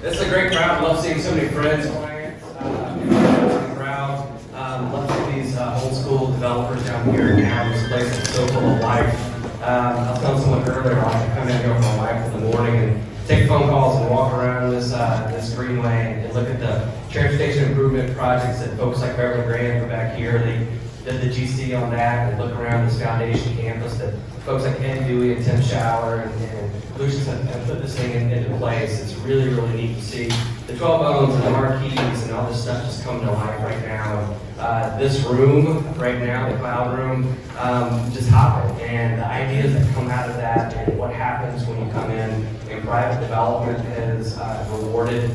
This is a great crowd. Love seeing so many friends, clients, in the crowd. Love to see these old school developers down here in town. This place is so full of life. I was telling someone earlier, I like to come in and go with my wife in the morning and take phone calls and walk around this greenway and look at the transportation improvement projects that folks like Beverly Graham are back here. They did the GC on that and look around this foundation campus that folks like Ed Dewey and Tim Shower and Lucius have put this thing into place. It's really, really neat to see the 12 bones and the marquees and all this stuff just coming to life right now. This room right now, the cloud room, just hopping. And the ideas that come out of that and what happens when you come in private development is rewarded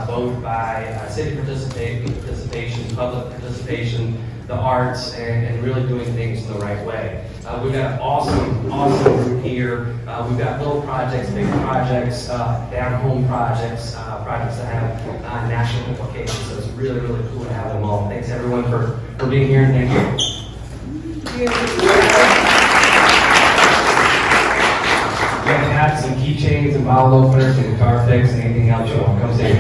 both by city participation, public participation, the arts, and really doing things in the right way. We've got an awesome group here. We've got little projects, big projects, down-home projects, projects that have national implications. So it's really, really cool to have them all. Thanks everyone for being here, and thank you. We have hats and keychains and bottle openers and guitar picks and anything else you want. Come see me.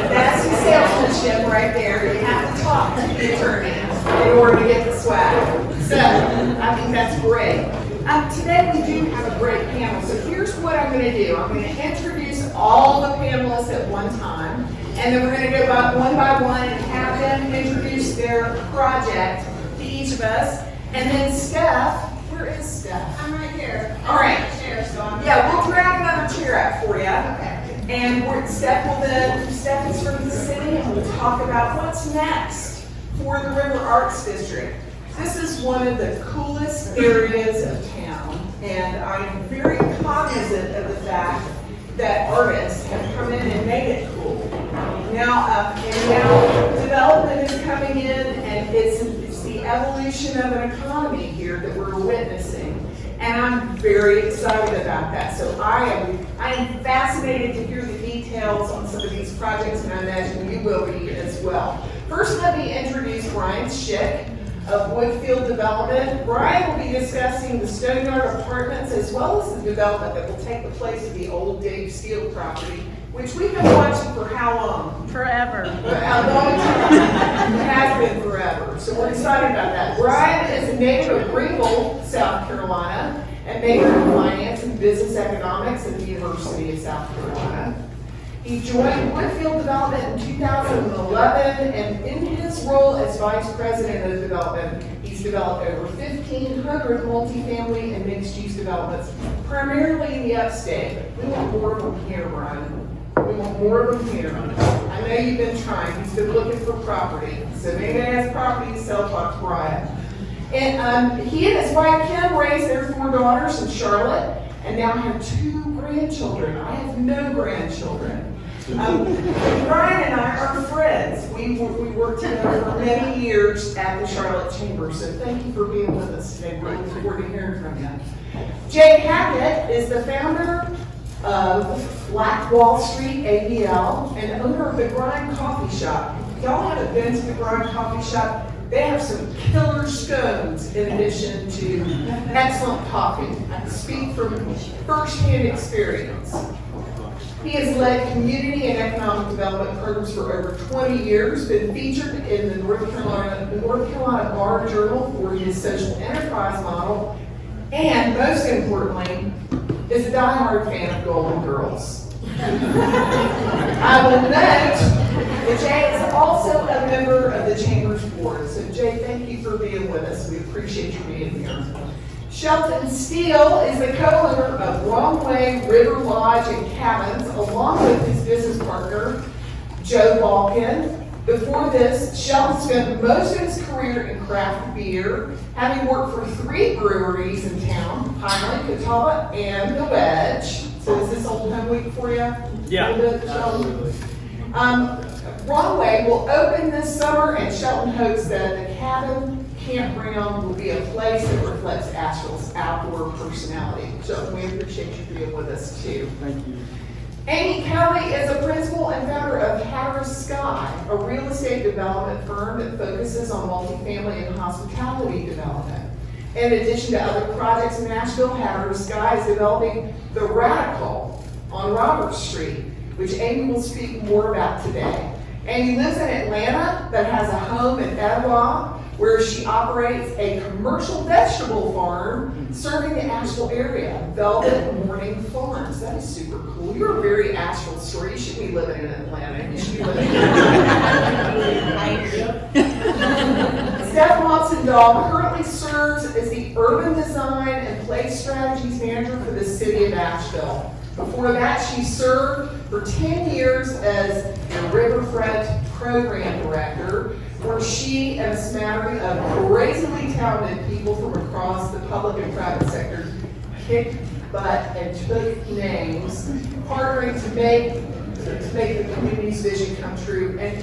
That's the salesmanship right there. You have to talk to the attorney in order to get the swag. So, I think that's great. Today we do have a great panel. So here's what I'm going to do. I'm going to introduce all the panelists at one time. And then we're going to go one by one and have them introduce their project to each of us. And then Steph, where is Steph? I'm right here. All right. Chair, so I'm Yeah, we'll grab another chair up for you. okay. And Steph is from the city, and we'll talk about what's next for the River Arts District. This is one of the coolest areas of town, and I'm very cognizant of the fact that artists have come in and made it cool. Now development is coming in, and it's the evolution of an economy here that we're witnessing. And I'm very excited about that. So I am fascinated to hear the details on some of these projects, and I imagine you will be as well. First, let me introduce Brian Schick of Woodfield Development. Brian will be discussing the Stoneyard apartments as well as the development that will take the place of the old Dave Steele property, which we've been watching for how long? Forever. A long time. It has been forever. So we're excited about that. Brian is a native of Greenville, South Carolina, and major in finance and business economics at the University of South Carolina. He joined Woodfield Development in 2011, and in his role as vice president of development, he's developed over 1,500 multifamily and mixed-use developments, primarily in the upstate. We want more of them here, Brian. We want more of them here. I know you've been trying. He's been looking for property. So maybe he has property to sell, talk to Brian. And he and his wife Kim raised their 4 daughters in Charlotte and now have 2 grandchildren. I have no grandchildren. Brian and I are friends. We worked together for many years at the Charlotte Chamber. So thank you for being with us today. We're looking forward to hearing from you. Jay Hackett is the founder of Black Wall Street ABL and owner of the Grind Coffee Shop. If y'all haven't been to the Grind Coffee Shop, they have some killer scones in addition to excellent coffee. I can speak from first-hand experience. He has led community and economic development programs for over 20 years, been featured in the North Carolina Bar Journal for his social enterprise model, and most importantly, is a diehard fan of Golden Girls. I will note that Jay is also a member of the Chamber's board. So Jay, thank you for being with us. We appreciate you being here. Shelton Steele is the co-owner of Wrong Way River Lodge and Cabins, along with his business partner, Joe Balkin. Before this, Shelton spent most of his career in craft beer, having worked for 3 breweries in town, Heinlein, Catawba, and the Wedge. So is this old home week for you? Yeah, absolutely. Wrong Way will open this summer, and Shelton hopes that the cabin campground will be a place that reflects Asheville's outdoor personality. Shelton, we appreciate you being with us too. Thank you. Amy Kelly is a principal and founder of Hatteras Sky, a real estate development firm that focuses on multifamily and hospitality development. In addition to other projects in Asheville, Hatteras Sky is developing the radical on Robert Street, which Amy will speak more about today. Amy lives in Atlanta, but has a home in Etowah, where she operates a commercial vegetable farm serving the Asheville area, Velvet Morning Farms. That is super cool. You're a very Asheville story. You should be living in Atlanta. You should be living in Atlanta. Steph Monson-Dahl currently serves as the Urban Design and Place Strategies Manager for the City of Asheville. Before that, she served for 10 years as the Riverfront Program Director, where she and a smattering of crazily talented people from across the public and private sectors kicked butt and took names, partnering to make the community's vision come true. And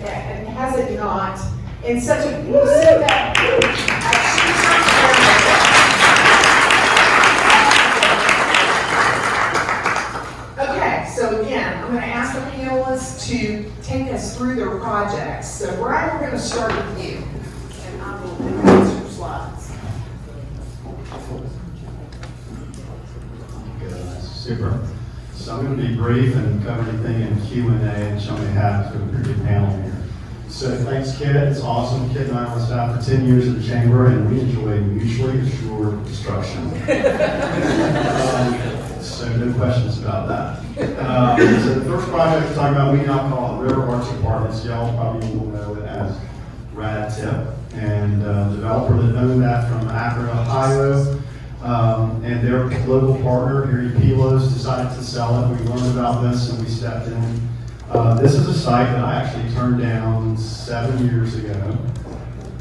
has it not? In such a Okay, so again, I'm going to ask the panelists to take us through their projects. So Brian, we're going to start with you, and I will advance your slides. Good, super. So I'm going to be brief and cover anything in Q&A and show me half to a pretty good panel here. So thanks, Kit. It's awesome. Kit and I were staff for 10 years at the Chamber, and we enjoy mutually assured destruction. So no questions about that. So the first project we're talking about, we now call it River Arts Apartments. Y'all probably will know it as Rad Tip. And the developer that owned that from Akron, Ohio, and their local partner, Harry Pilos, decided to sell it. We learned about this and we stepped in. This is a site that I actually turned down 7 years ago.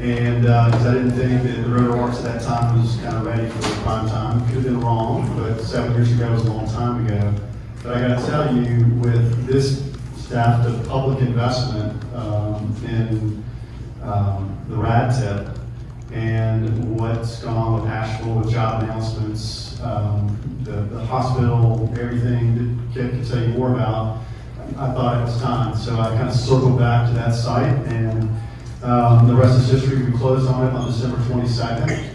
And because I didn't think that the River Arts at that time was kind of ready for the prime time. Could have been wrong, but 7 years ago was a long time ago. But I got to tell you, with this staff of public investment in the Rad Tip and what's gone on with Asheville with job announcements, the hospital, everything that Kit can tell you more about, I thought it was time. So I kind of circled back to that site, and the rest is history. We closed on it on December 22nd.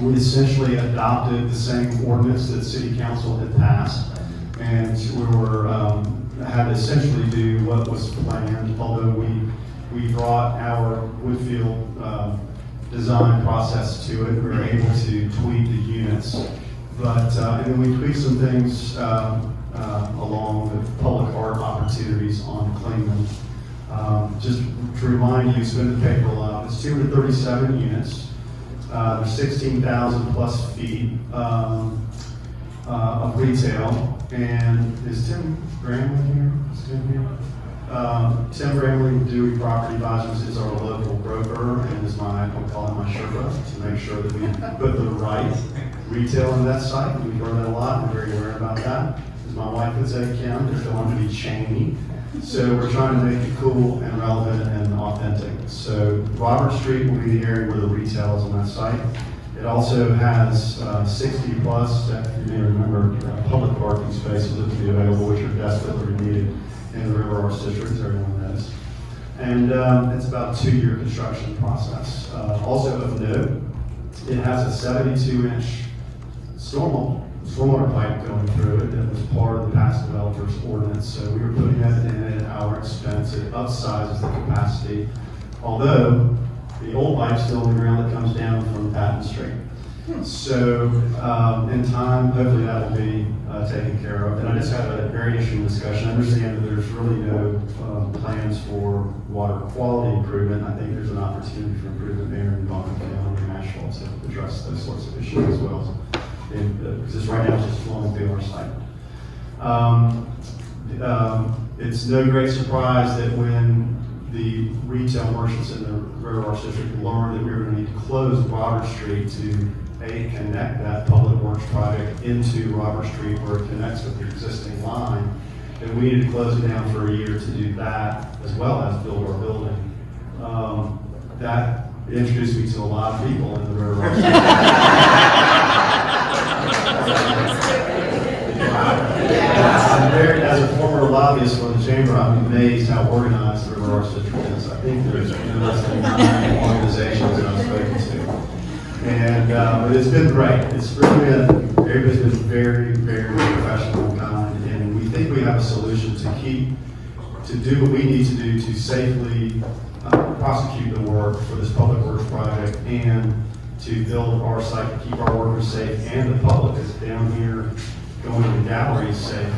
We essentially adopted the same ordinance that City Council had passed, and we were had to essentially do what was planned. Although we brought our Woodfield design process to it, we were able to tweak the units, but and then we tweaked some things along with public art opportunities on Klingman. Just to remind you, spin the paper a lot. It's 237 units. There's 16,000 plus feet of retail. And is Tim Gramley here? Is Tim here? Tim Gramley, Dewey Property Advisors, is our local broker and is I'll call him my Sherpa to make sure that we put the right retail in that site. We've heard that a lot. We're very aware about that. As my wife would say, Kim, they don't want to be chainy. So we're trying to make it cool and relevant and authentic. So Robert Street will be the area where the retail is on that site. It also has 60 plus, if you may remember, public parking spaces that will be available, which are desperately needed in the River Arts District, as everyone knows. And it's about a 2-year construction process. Also of note, it has a 72-inch stormwater pipe going through it that was part of the past developer's ordinance. So we were putting that in at our expense. It upsizes the capacity, although the old pipe's still in the ground that comes down from Patton Street. So in time, hopefully that will be taken care of. And I just had a very interesting discussion. I understand that there's really no plans for water quality improvement. I think there's an opportunity for improvement there in Buncombe County and Asheville to address those sorts of issues as well. Because right now it's just flowing through our site. It's no great surprise that when the retail merchants in the River Arts District learned that we were going to need to close Robert Street to connect that public works project into Robert Street where it connects with the existing line, that we needed to close it down for a year to do that as well as build our building. That introduced me to a lot of people in the River Arts District. As a former lobbyist for the Chamber, I'm amazed how organized the River Arts District is. I think there's less than 9 organizations that I've spoken to. And but it's been great. It's really been, everybody's been very, very professional and kind. And we think we we have a solution to do what we need to do to safely prosecute the work for this public works project and to build our site, to keep our workers safe and the public is down here going to the galleries safe.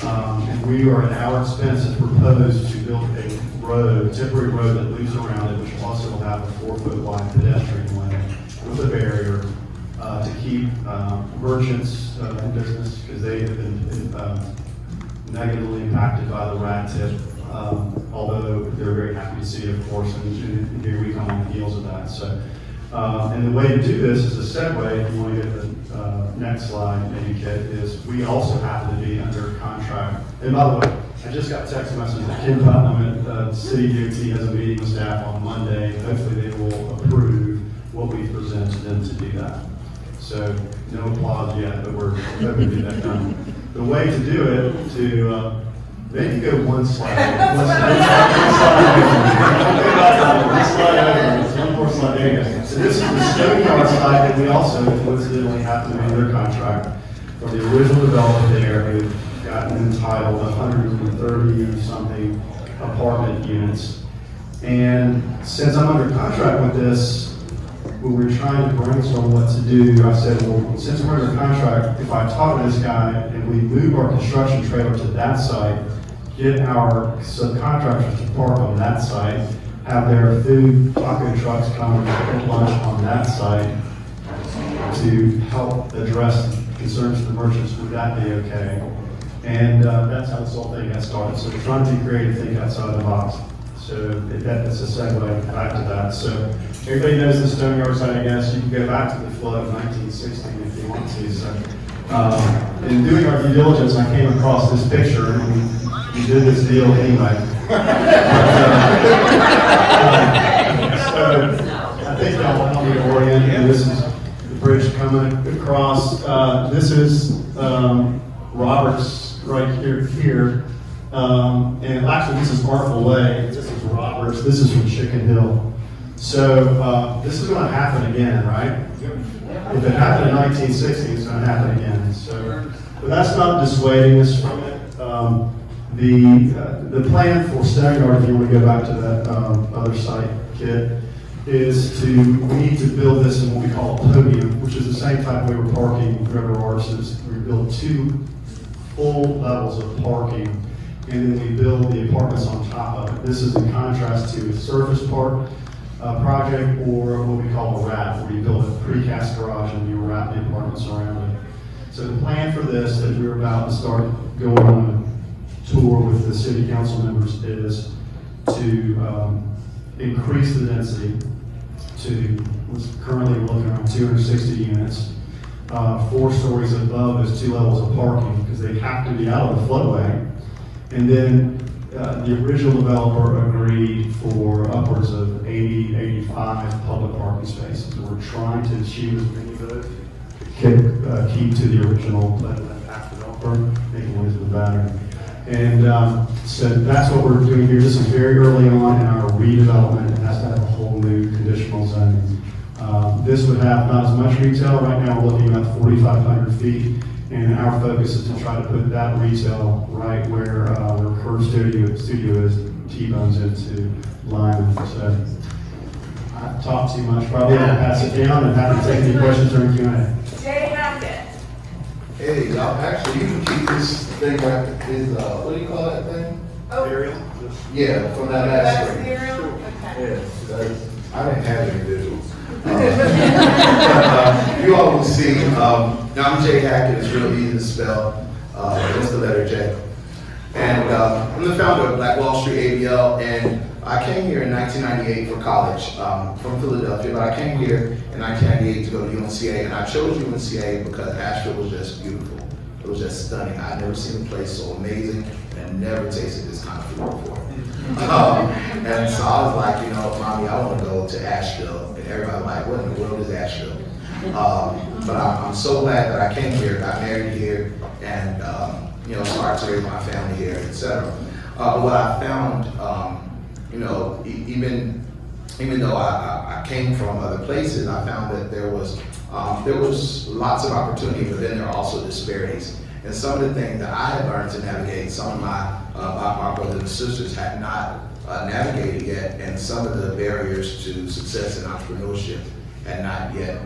And we are at our expense has proposed to build a road, temporary road that loops around it, which will also have a 4-foot wide pedestrian lane with a barrier to keep merchants in business because they have been negatively impacted by the Rad Tip. Although they're very happy to see it, of course, and here we come on the heels of that. So, and the way to do this is a segue, if you want to get the next slide, maybe, Kit, is we also happen to be under contract. And by the way, I just got a text message that Kim Putnam at City DOT has a meeting with staff on Monday. Hopefully they will approve what we present to them to do that. So no applause yet, but we're hoping to get that done. The way to do it, to maybe go one slide. One more slide. There you go. So this is the Stoneyard side that we also coincidentally happen to be under contract from the original developer there who've gotten entitled 130 something apartment units. And since I'm under contract with this, when we were trying to brainstorm what to do, I said, well, since we're under contract, if I talk to this guy and we move our construction trailer to that site, get our subcontractors to park on that site, have their food taco trucks come and get lunch on that site to help address concerns of the merchants, would that be okay? And that's how this whole thing got started. So we're trying to be creative, think outside the box. So that's a segue back to that. So everybody knows the Stoneyard site, I guess. You can go back to the flood of 1960 if you want to. So in doing our due diligence, I came across this picture, and we did this deal anyway. So I think y'all help me to orient. And this is the bridge coming across. This is Roberts right here. And actually, this is Artful Way. This is Roberts. This is from Schick Hill. So this is going to happen again, right? If it happened in 1960, it's going to happen again. So, but that's not dissuading us from it. The plan for Stoneyard, if you want to go back to that other site, Kit, is we need to build this in what we call a podium, which is the same type we were parking River Arches. We build 2 full levels of parking, and then we build the apartments on top of it. This is in contrast to a surface park project or what we call a wrap, where you build a precast garage and you wrap the apartments around it. So the plan for this, that we're about to start going on a tour with the city council members, is to increase the density to what's currently looking around 260 units. 4 stories above is 2 levels of parking because they have to be out of the floodway. And then the original developer agreed for upwards of 80, 85 public parking spaces. We're trying to achieve as many of those, keep to the original developer, making noise with the battery. And so that's what we're doing here. This is very early on in our redevelopment, and that's to have a whole new conditional zoning. This would have not as much retail. Right now we're looking at 4,500 feet. And our focus is to try to put that retail right where Curve Studio is, T-bones into Lyman. So I've talked too much. Probably I'll pass it down and happy to take any questions during Q&A. Jay Hackett. Hey, y'all, actually, you can keep this thing right, what do you call that thing? Oh. Aerial? Yeah, from that last That's the screen. aerial? Okay. Yeah, I didn't have any visuals. You all will see, now I'm Jay Hackett, it's real easy to spell, just the letter J. And I'm the founder of Black Wall Street ABL, and I came here in 1998 for college, from Philadelphia, but I came here in 1998 to go to UNCA, and I chose UNCA because Asheville was just beautiful. It was just stunning. I'd never seen a place so amazing, and I'd never tasted this kind of food before. And so I was like, Mommy, I want to go to Asheville. And everybody was like, what in the world is Asheville? But I'm so glad that I came here, got married here, and started to raise my family here, etc. What I found, even though I came from other places, I found that there was lots of opportunity, but then there are also disparities. And some of the things that I had learned to navigate, some of my brothers and sisters had not navigated yet, and some of the barriers to success in entrepreneurship had not yet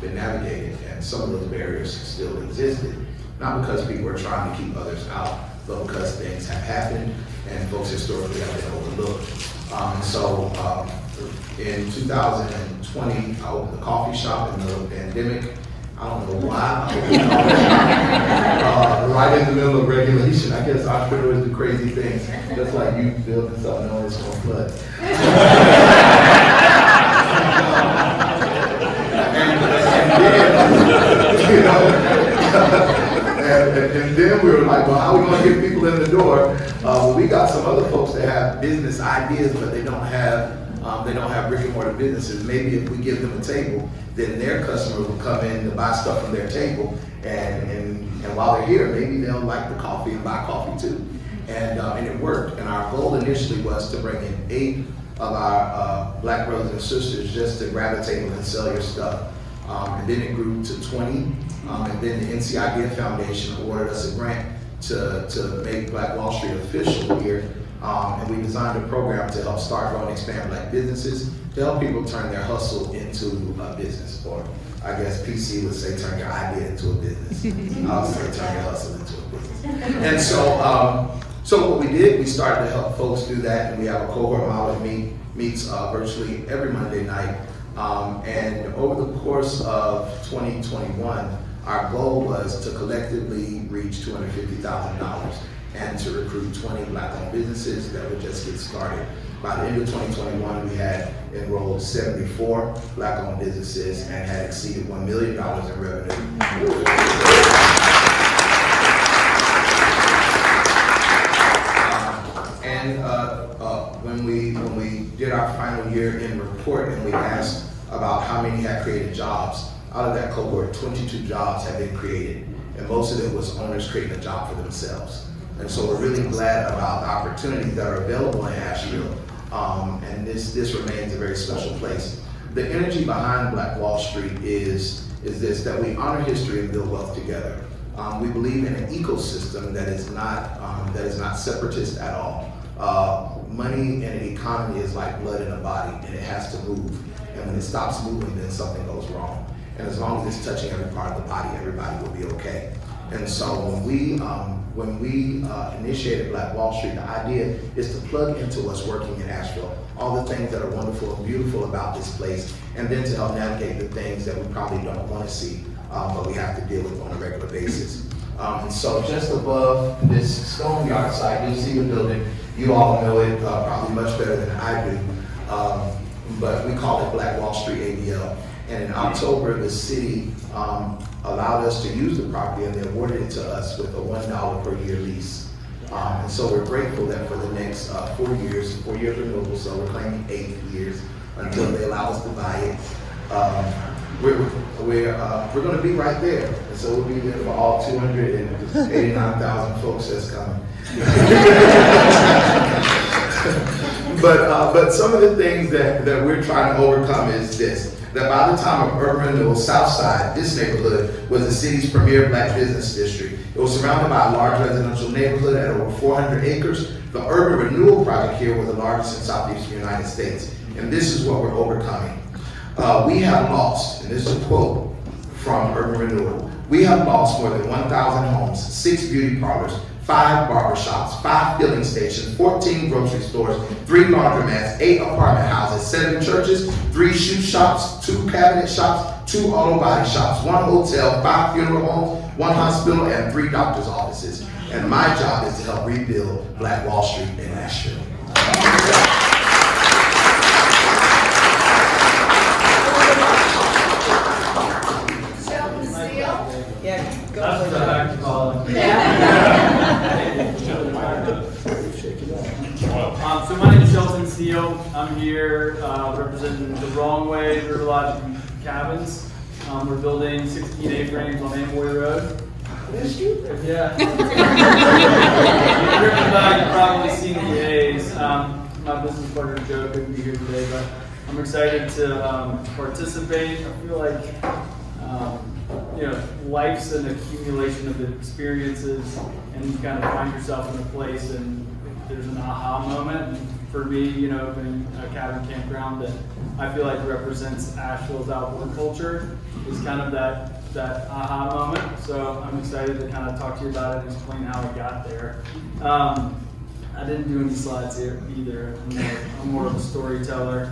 been navigated, and some of those barriers still existed. Not because people were trying to keep others out, but because things have happened and folks historically have been overlooked. In 2020, I opened a coffee shop in the pandemic. I don't know why. Right in the middle of regulation. I guess entrepreneurs do crazy things, just like you building something on it's going to flood. And then we were like, well, how are we going to get people in the door? We got some other folks that have business ideas, but they don't have brick and mortar businesses. Maybe if we give them a table, then their customers will come in to buy stuff from their table, and while they're here, maybe they'll like the coffee and buy coffee too. And it worked. And our goal initially was to bring in 8 of our black brothers and sisters just to grab a table and sell your stuff. And then it grew to 20. And then the NC Idea Foundation awarded us a grant to make Black Wall Street official here. And we designed a program to help start, grow, and expand black businesses, to help people turn their hustle into a business, or I guess PC would say turn your idea into a business. I would say turn your hustle into a business. And so what we did, we started to help folks do that, and we have a cohort model that meets virtually every Monday night. And over the course of 2021, our goal was to collectively reach $250,000 and to recruit 20 black-owned businesses that would just get started. By the end of 2021, we had enrolled 74 black-owned businesses and had exceeded $1 million in revenue. When we did our final year in report and we asked about how many had created jobs, out of that cohort, 22 jobs had been created, and most of it was owners creating a job for themselves. And so we're really glad about the opportunities that are available in Asheville, and this remains a very special place. The energy behind Black Wall Street is this, that we honor history and build wealth together. We believe in an ecosystem that is not separatist at all. Money in an economy is like blood in a body, and it has to move. And when it stops moving, then something goes wrong. And as long as it's touching every part of the body, everybody will be okay. And so when we initiated Black Wall Street, the idea is to plug into us working in Asheville, all the things that are wonderful and beautiful about this place, and then to help navigate the things that we probably don't want to see, but we have to deal with on a regular basis. And so just above this Stoneyard site, you'll see the building. You all know it probably much better than I do, but we call it Black Wall Street ABL. And in October, the city allowed us to use the property, and they awarded it to us with a $1 per year lease. And so we're grateful that for the next 4 years renewable, so we're claiming 8 years until they allow us to buy it. We're going to be right there, and so we'll be there for all 289,000 folks that's coming. But some of the things that we're trying to overcome is this, that by the time of urban renewal, Southside, this neighborhood was the city's premier black business district. It was surrounded by a large residential neighborhood at over 400 acres. The urban renewal project here was the largest in Southeastern United States. And this is what we're overcoming. We have lost, and this is a quote from Urban Renewal, we have lost more than 1,000 homes, 6 beauty parlors, 5 barbershops, 5 filling stations, 14 grocery stores, 3 laundromats, 8 apartment houses, 7 churches, 3 shoe shops, 2 cabinet shops, 2 auto body shops, 1 hotel, 5 funeral homes, 1 hospital, and 3 doctor's offices. And my job is to help rebuild Black Wall Street in Asheville. Shelton, Steele? Yeah, That's what I like to call it. So my name is Shelton, Steele. I'm here representing the Wrong Way River Lodge Cabins. We're building 16 A-frames on Amboy Road. Yeah. You've probably seen the A's. My business partner Joe couldn't be here today, but I'm excited to participate. I feel like life's an accumulation of experiences, and you kind of find yourself in a place and there's an aha moment. And for me, opening a cabin campground that I feel like represents Asheville's outdoor culture is kind of that aha moment. So I'm excited to kind of talk to you about it and explain how I got there. I didn't do any slides here either. I'm more of a storyteller.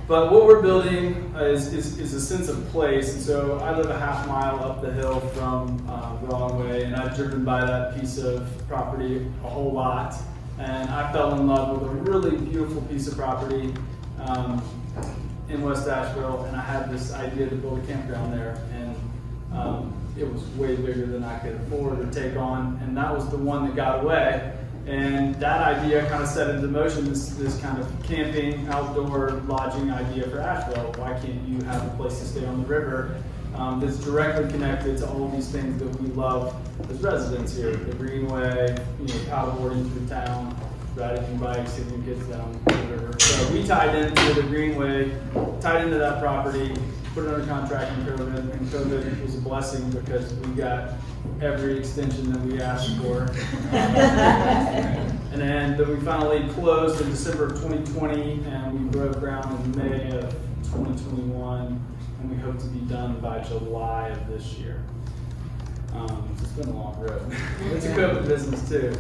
But what we're building is a sense of place. And so I live a half mile up the hill from Broadway, and I've driven by that piece of property a whole lot. And I fell in love with a really beautiful piece of property in West Asheville, and I had this idea to build a campground there. And it was way bigger than I could afford or take on, and that was the one that got away. And that idea kind of set into motion this kind of camping, outdoor lodging idea for Asheville. Why can't you have a place to stay on the river that's directly connected to all these things that we love as residents here? The Greenway, paddleboarding through town, riding bikes, taking kids down the river. So we tied into the Greenway, tied into that property, put it under contract in COVID, and COVID was a blessing because we got every extension that we asked for. And then we finally closed in December of 2020, and we broke ground in May of 2021, and we hope to be done by July of this year. It's been a long road. It's a COVID business too,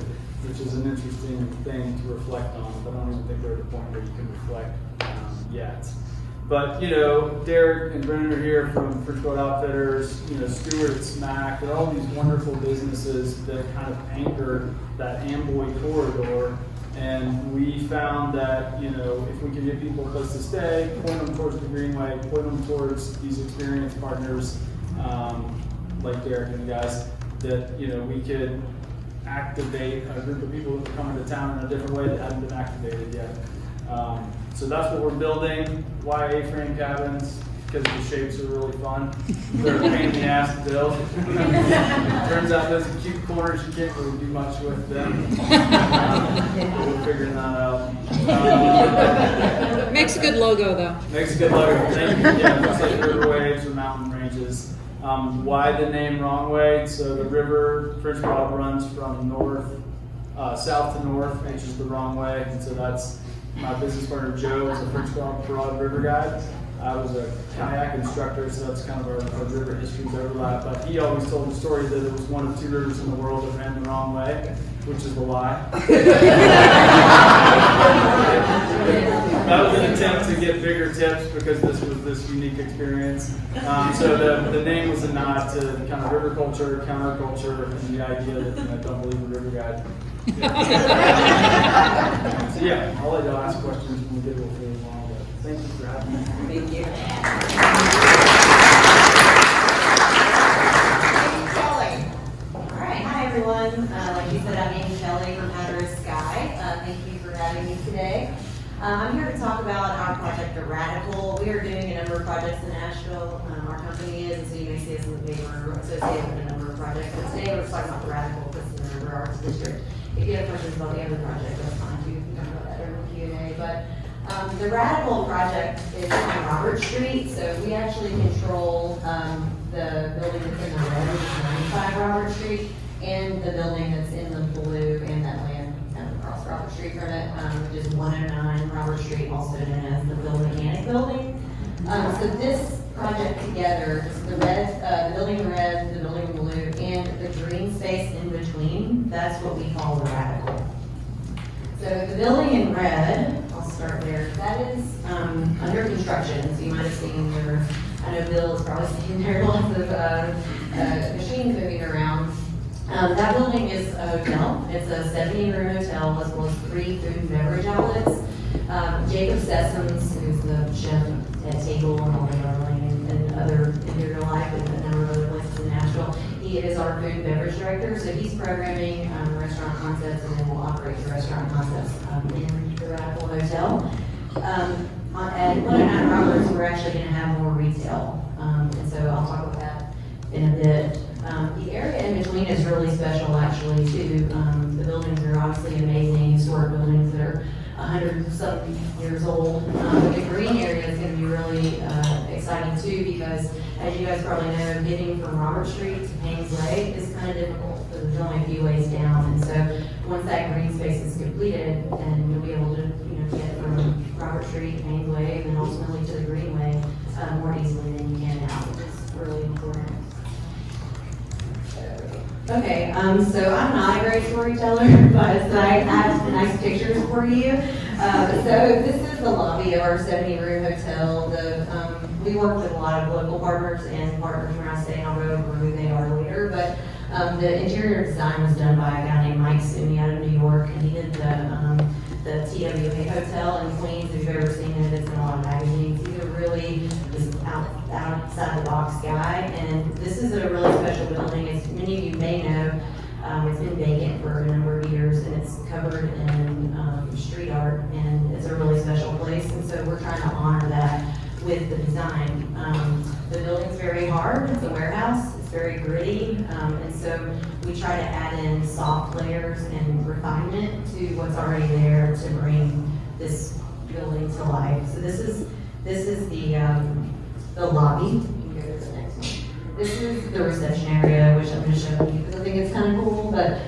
which is an interesting thing to reflect on, but I don't even think we're at a point where you can reflect yet. But, Derek and Brennan are here from French Boat Outfitters, Stewart at Smack, and all these wonderful businesses that kind of anchor that Amboy corridor. And we found that, if we could give people a place to stay, point them towards the Greenway, point them towards these experienced partners, like Derek and the guys, that, we could activate a group of people that are coming to town in a different way that hadn't been activated yet. So that's what we're building. Why A-frame cabins? Because the shapes are really fun. They're a pain in the ass to build. Turns out those are cute corners, you can't really do much with them. We're figuring that out. Makes a good logo, though. Makes a good logo. Thank you. Yeah, looks like river waves or mountain ranges. Why the name Wrong Way? So the river, French Broad, runs from south to north, which is the wrong way. And so that's my business partner Joe is a French Broad river guide. I was a kayak instructor, so that's kind of our river history's overlap. But he always told the story that it was one of two rivers in the world that ran the wrong way, which is a lie. That was an attempt to get bigger tips because this was this unique experience. So the name was a nod to kind of river culture, counterculture, and the idea that I don't believe a river guide. So yeah, I'll let y'all ask questions when we get a little further along. But thank you for having me. Thank you. All right, hi everyone. Like you said, I'm Amy Kelly from Hatteras Sky. Thank you for having me today. I'm here to talk about our project, The Radical. We are doing a number of projects in Asheville. Our company is, and so you may see us in the paper associated with a number of projects. But today we're just talking about The Radical, because it's in the River Arts District. If you have questions about the other project, that's fine too. You can talk about that during the Q&A. But the Radical project is on Robert Street, so we actually control the building that's in the red, which is 95 Robert Street, and the building that's in the blue and that land across Robert Street from it, which is 109 Robert Street, also known as the Bill Mechanic Building. So this project together, the red, the building in red, the building in blue, and the green space in between, that's what we call the Radical. So the building in red, I'll start there, that is under construction. So you might have seen there, I know Bill has probably seen there lots of machines moving around. That building is a hotel. It's a 70-room hotel as well as 3 food and beverage outlets. Jacob Sessoms, who's the chef at Table and all the Darling and other Interior Life and a number of other places in Nashville, he is our food and beverage director. So he's programming restaurant concepts, and then we'll operate the restaurant concepts in the Radical Hotel. At 109 Roberts, we're actually going to have more retail, and so I'll talk about that in a bit. The area in between is really special, actually, too. The buildings are obviously amazing, historic buildings that are 100-something years old. The green area is going to be really exciting, too, because as you guys probably know, getting from Robert Street to Payne's Way is kind of difficult, because there's only a few ways down. And so once that green space is completed, then you'll be able to, get from Robert Street to Payne's Way and then ultimately to the Greenway more easily than you can now, which is really important. Okay, so I'm not a great storyteller, but I have nice pictures for you. So this is the lobby of our 70-room hotel. We work with a lot of local partners and partners we're not saying I'll go over who they are later, but the interior design was done by a guy named Mike Stoneyard out of New York, and he did the TWA Hotel in Queens. If you've ever seen it, it's in a lot of magazines. He's a really just outside the box guy, and this is a really special building. As many of you may know, it's been vacant for a number of years, and it's covered in street art, and it's a really special place, and so we're trying to honor that with the design. The building's very hard, it's a warehouse, it's very gritty, and so we try to add in soft layers and refinement to what's already there to bring this building to life. So this is the lobby. You can go to the next one. This is the reception area, which I'm going to show you because I think it's kind of cool, but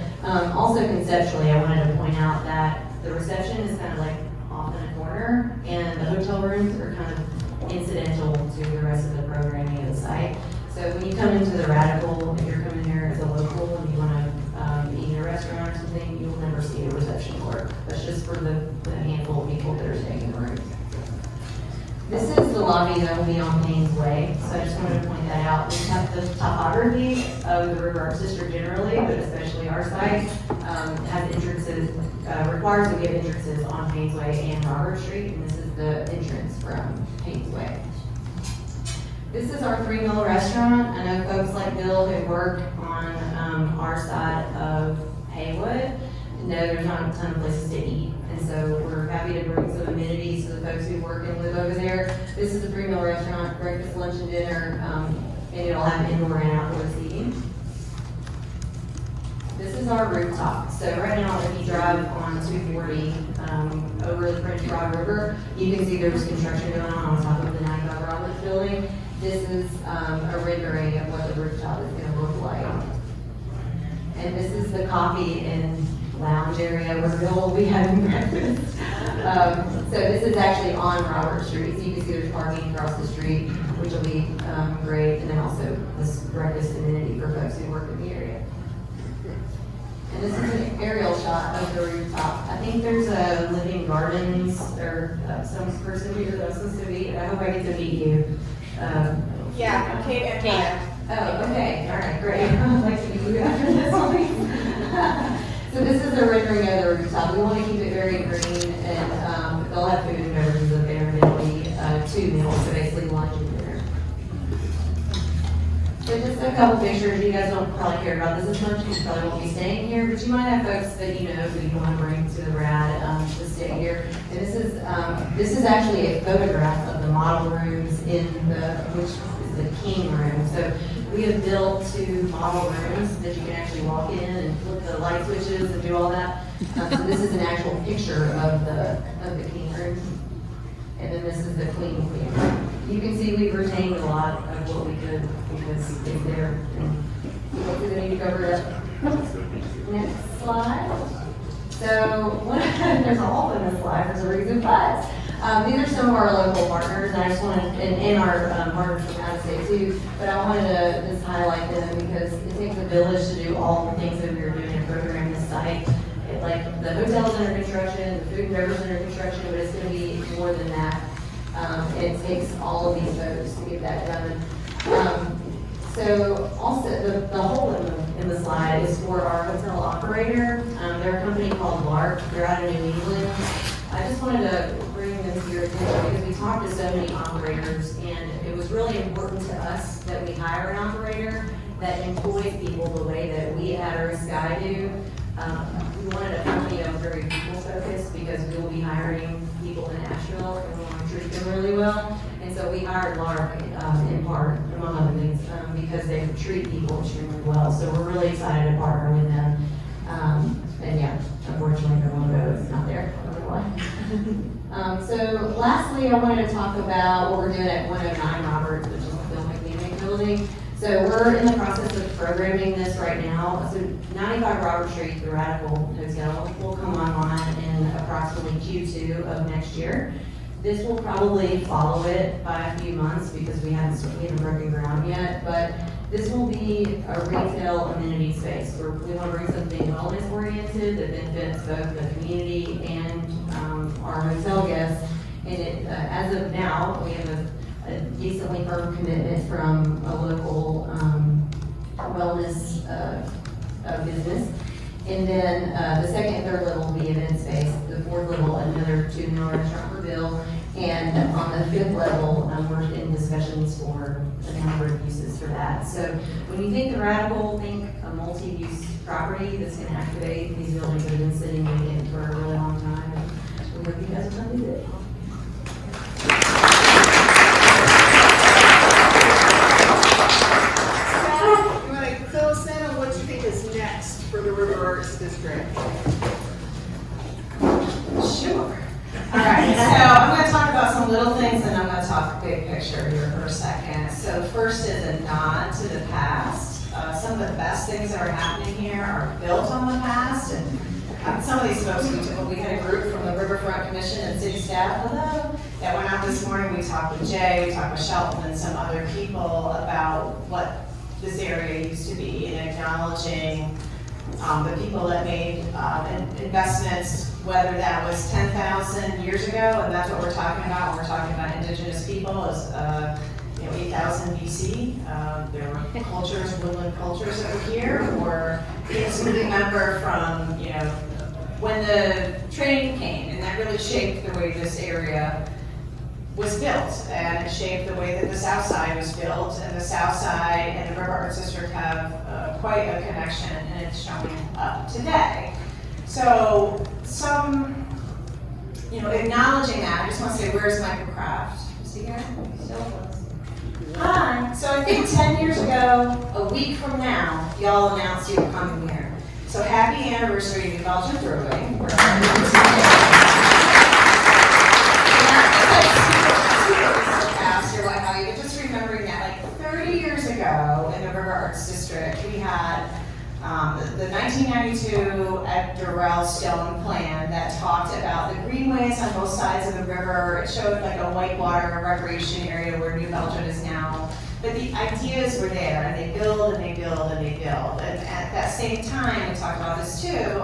also conceptually, I wanted to point out that the reception is kind of like off in a corner, and the hotel rooms are kind of incidental to the rest of the programming of the site. So when you come into the Radical, if you're coming here as a local and you want to eat in a restaurant or something, you'll never see a reception floor. That's just for the handful of people that are staying in the room. This is the lobby that will be on Payne's Way, so I just wanted to point that out. We have the topography of the River Arts District generally, but especially our site, has entrances, requires that we have entrances on Payne's Way and Robert Street, and this is the entrance from Payne's Way. This is our 3 Mill restaurant. I know folks like Bill who work on our side of Haywood know there's not a ton of places to eat. And so we're happy to bring some amenities to the folks who work and live over there. This is a 3 Mill restaurant, breakfast, lunch, and dinner, and it'll have indoor and outdoor seating. This is our rooftop. So right now, if you drive on 240 over the French Broad River, you can see there's construction going on top of the 95 Roberts building. This is a rendering of what the rooftop is going to look like. And this is the coffee and lounge area where we'll be having breakfast. So this is actually on Robert Street, so you can see there's parking across the street, which will be great, and then also this breakfast amenity for folks who work in the area. And this is an aerial shot of the rooftop. I think there's a Living Gardens or some person here that I'm supposed to meet. I hope I get to meet you. Yeah, Kate and Maya. Oh, okay, all right, great. I'd like to meet you after this one. So this is a rendering of the rooftop. We want to keep it very green, and they'll have food and beverages up there, and it'll be 2 meals, so basically lunch and dinner. So just a couple pictures. You guys don't probably care about this as much. You probably won't be staying here, but you might have folks that you know who you want to bring to the Rad to stay here. And this is actually a photograph of the model rooms which is the King room. So we have built 2 model rooms that you can actually walk in and flip the light switches and do all that. So this is an actual picture of the King room. And then this is the Queen room. You can see we've retained a lot of what we could because it's there. And hopefully they need to cover it up. Next slide. So there's a hole in this slide for some reason, but these are some of our local partners, and I just wanted, and our partners from out of state too, but I wanted to just highlight them because it takes a village to do all the things that we are doing in programming this site. Like the hotel's under construction, the food and beverage is under construction, but it's going to be more than that. It takes all of these folks to get that done. So also the hole in the slide is for our hotel operator. They're a company called Lark. They're out of New England. I just wanted to bring them to your attention because we talked to so many operators, and it was really important to us that we hire an operator that employs people the way that we at Hatteras Sky do. We wanted a company that was very people focused because we will be hiring people in Asheville and we want to treat them really well. And so we hired Lark in part, among other things, because they treat people extremely well. So we're really excited to partner with them. And yeah, unfortunately the logo is not there. I don't know why. So lastly, I wanted to talk about what we're doing at 109 Roberts, which is the filming meeting building. So we're in the process of programming this right now. So 95 Robert Street, the Radical Hotel, will come online in approximately Q2 of next year. This will probably follow it by a few months because we haven't broken ground yet, but this will be a retail amenity space where we want to bring something wellness oriented that benefits both the community and our hotel guests. And it, as of now, we have a decently firm commitment from a local wellness business. And then the second and third level will be event space. The fourth level, another $2 restaurant per bill. And on the fifth level, we're in discussions for a number of uses for that. So when you think the Radical, think a multi-use property that's going to activate these buildings that have been sitting vacant for a really long time. And we hope you guys will come do it. You want to fill us in on what you think is next for the River Arts District? Sure. All right, so I'm going to talk about some little things and I'm going to talk big picture here for a second. So first is a nod to the past. Some of the best things that are happening here are built on the past, and some of these folks, we had a group from the Riverfront Commission and city staff, hello, that went out this morning. We talked with Jay, we talked with Shelton and some other people about what this area used to be and acknowledging the people that made investments, whether that was 10,000 years ago, and that's what we're talking about when we're talking about indigenous people, is 8,000 BC. There were cultures, woodland cultures over here, or things we remember from, when the train came, and that really shaped the way this area was built, and it shaped the way that the South Side was built, and the South Side and the River Arts District have quite a connection, and it's showing up today. So acknowledging that, I just want to say, where's Michael Kraft? Is he here? Hi. So I think 10 years ago, a week from now, y'all announced you were coming here. So happy anniversary to Belgian Brewing. Just remembering that, like 30 years ago in the River Arts District, we had the 1992 Ed Durrell Stone plan that talked about the greenways on both sides of the river. It showed like a whitewater recreation area where New Belgium is now. But the ideas were there, and they build and they build and they build. And at that same time, we talked about this too,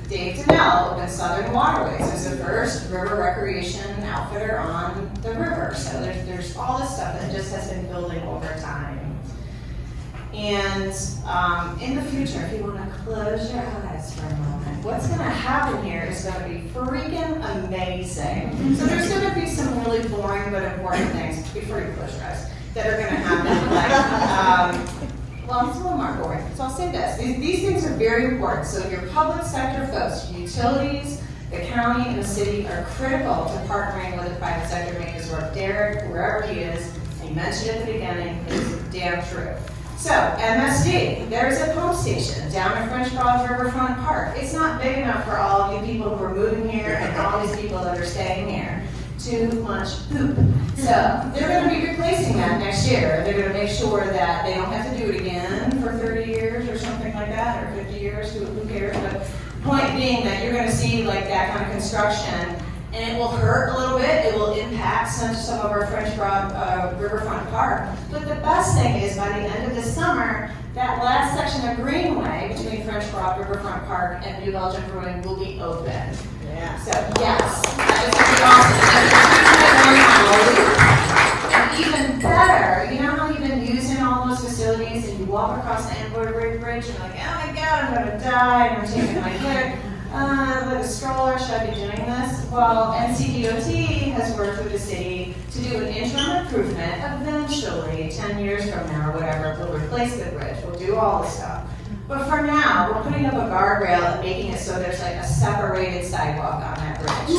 Dave DeMel with Southern Waterways was the first river recreation outfitter on the river. So there's all this stuff that just has been building over time. And in the future, if you want to close your eyes for a moment, what's going to happen here is going to be freaking amazing. So there's going to be some really boring but important things before you close your eyes that are going to happen. Well, it's a little more boring, so I'll say this. These things are very important. So your public sector folks, utilities, the county, and the city are critical to partnering with the private sector to make this work. Derek, wherever he is, and he mentioned at the beginning, is damn true. So, MSD, there's a pump station down in French Broad Riverfront Park. It's not big enough for all of you people who are moving here and all these people that are staying here. Too much poop. So they're going to be replacing that next year. They're going to make sure that they don't have to do it again for 30 years or something like that, or 50 years, who cares? But point being that you're going to see like that kind of construction, and it will hurt a little bit. It will impact some of our French Broad Riverfront Park. But the best thing is by the end of the summer, that last section of Greenway between French Broad Riverfront Park and New Belgium Brewing will be open. Yeah. So yes, that is going to be awesome. And even better, you know how you've been using all those facilities and you walk across the Embroidery Bridge and you're like, oh my God, I'm going to die, and I'm taking my kid. With a stroller, should I be doing this? Well, NCDOT has worked with the city to do an interim improvement. Eventually, 10 years from now or whatever, we'll replace the bridge. We'll do all this stuff. But for now, we're putting up a guardrail and making it so there's like a separated sidewalk on that bridge.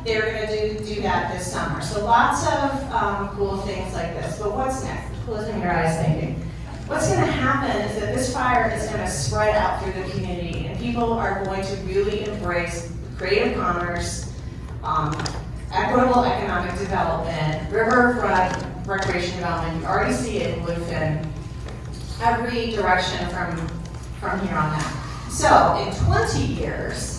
They're going to do that this summer. So lots of cool things like this. But what's next? Closing your eyes thinking. What's going to happen is that this fire is going to spread out through the community, and people are going to really embrace creative commerce, equitable economic development, riverfront recreation development. You already see it in Woodfield, every direction from here on out. So in 20 years,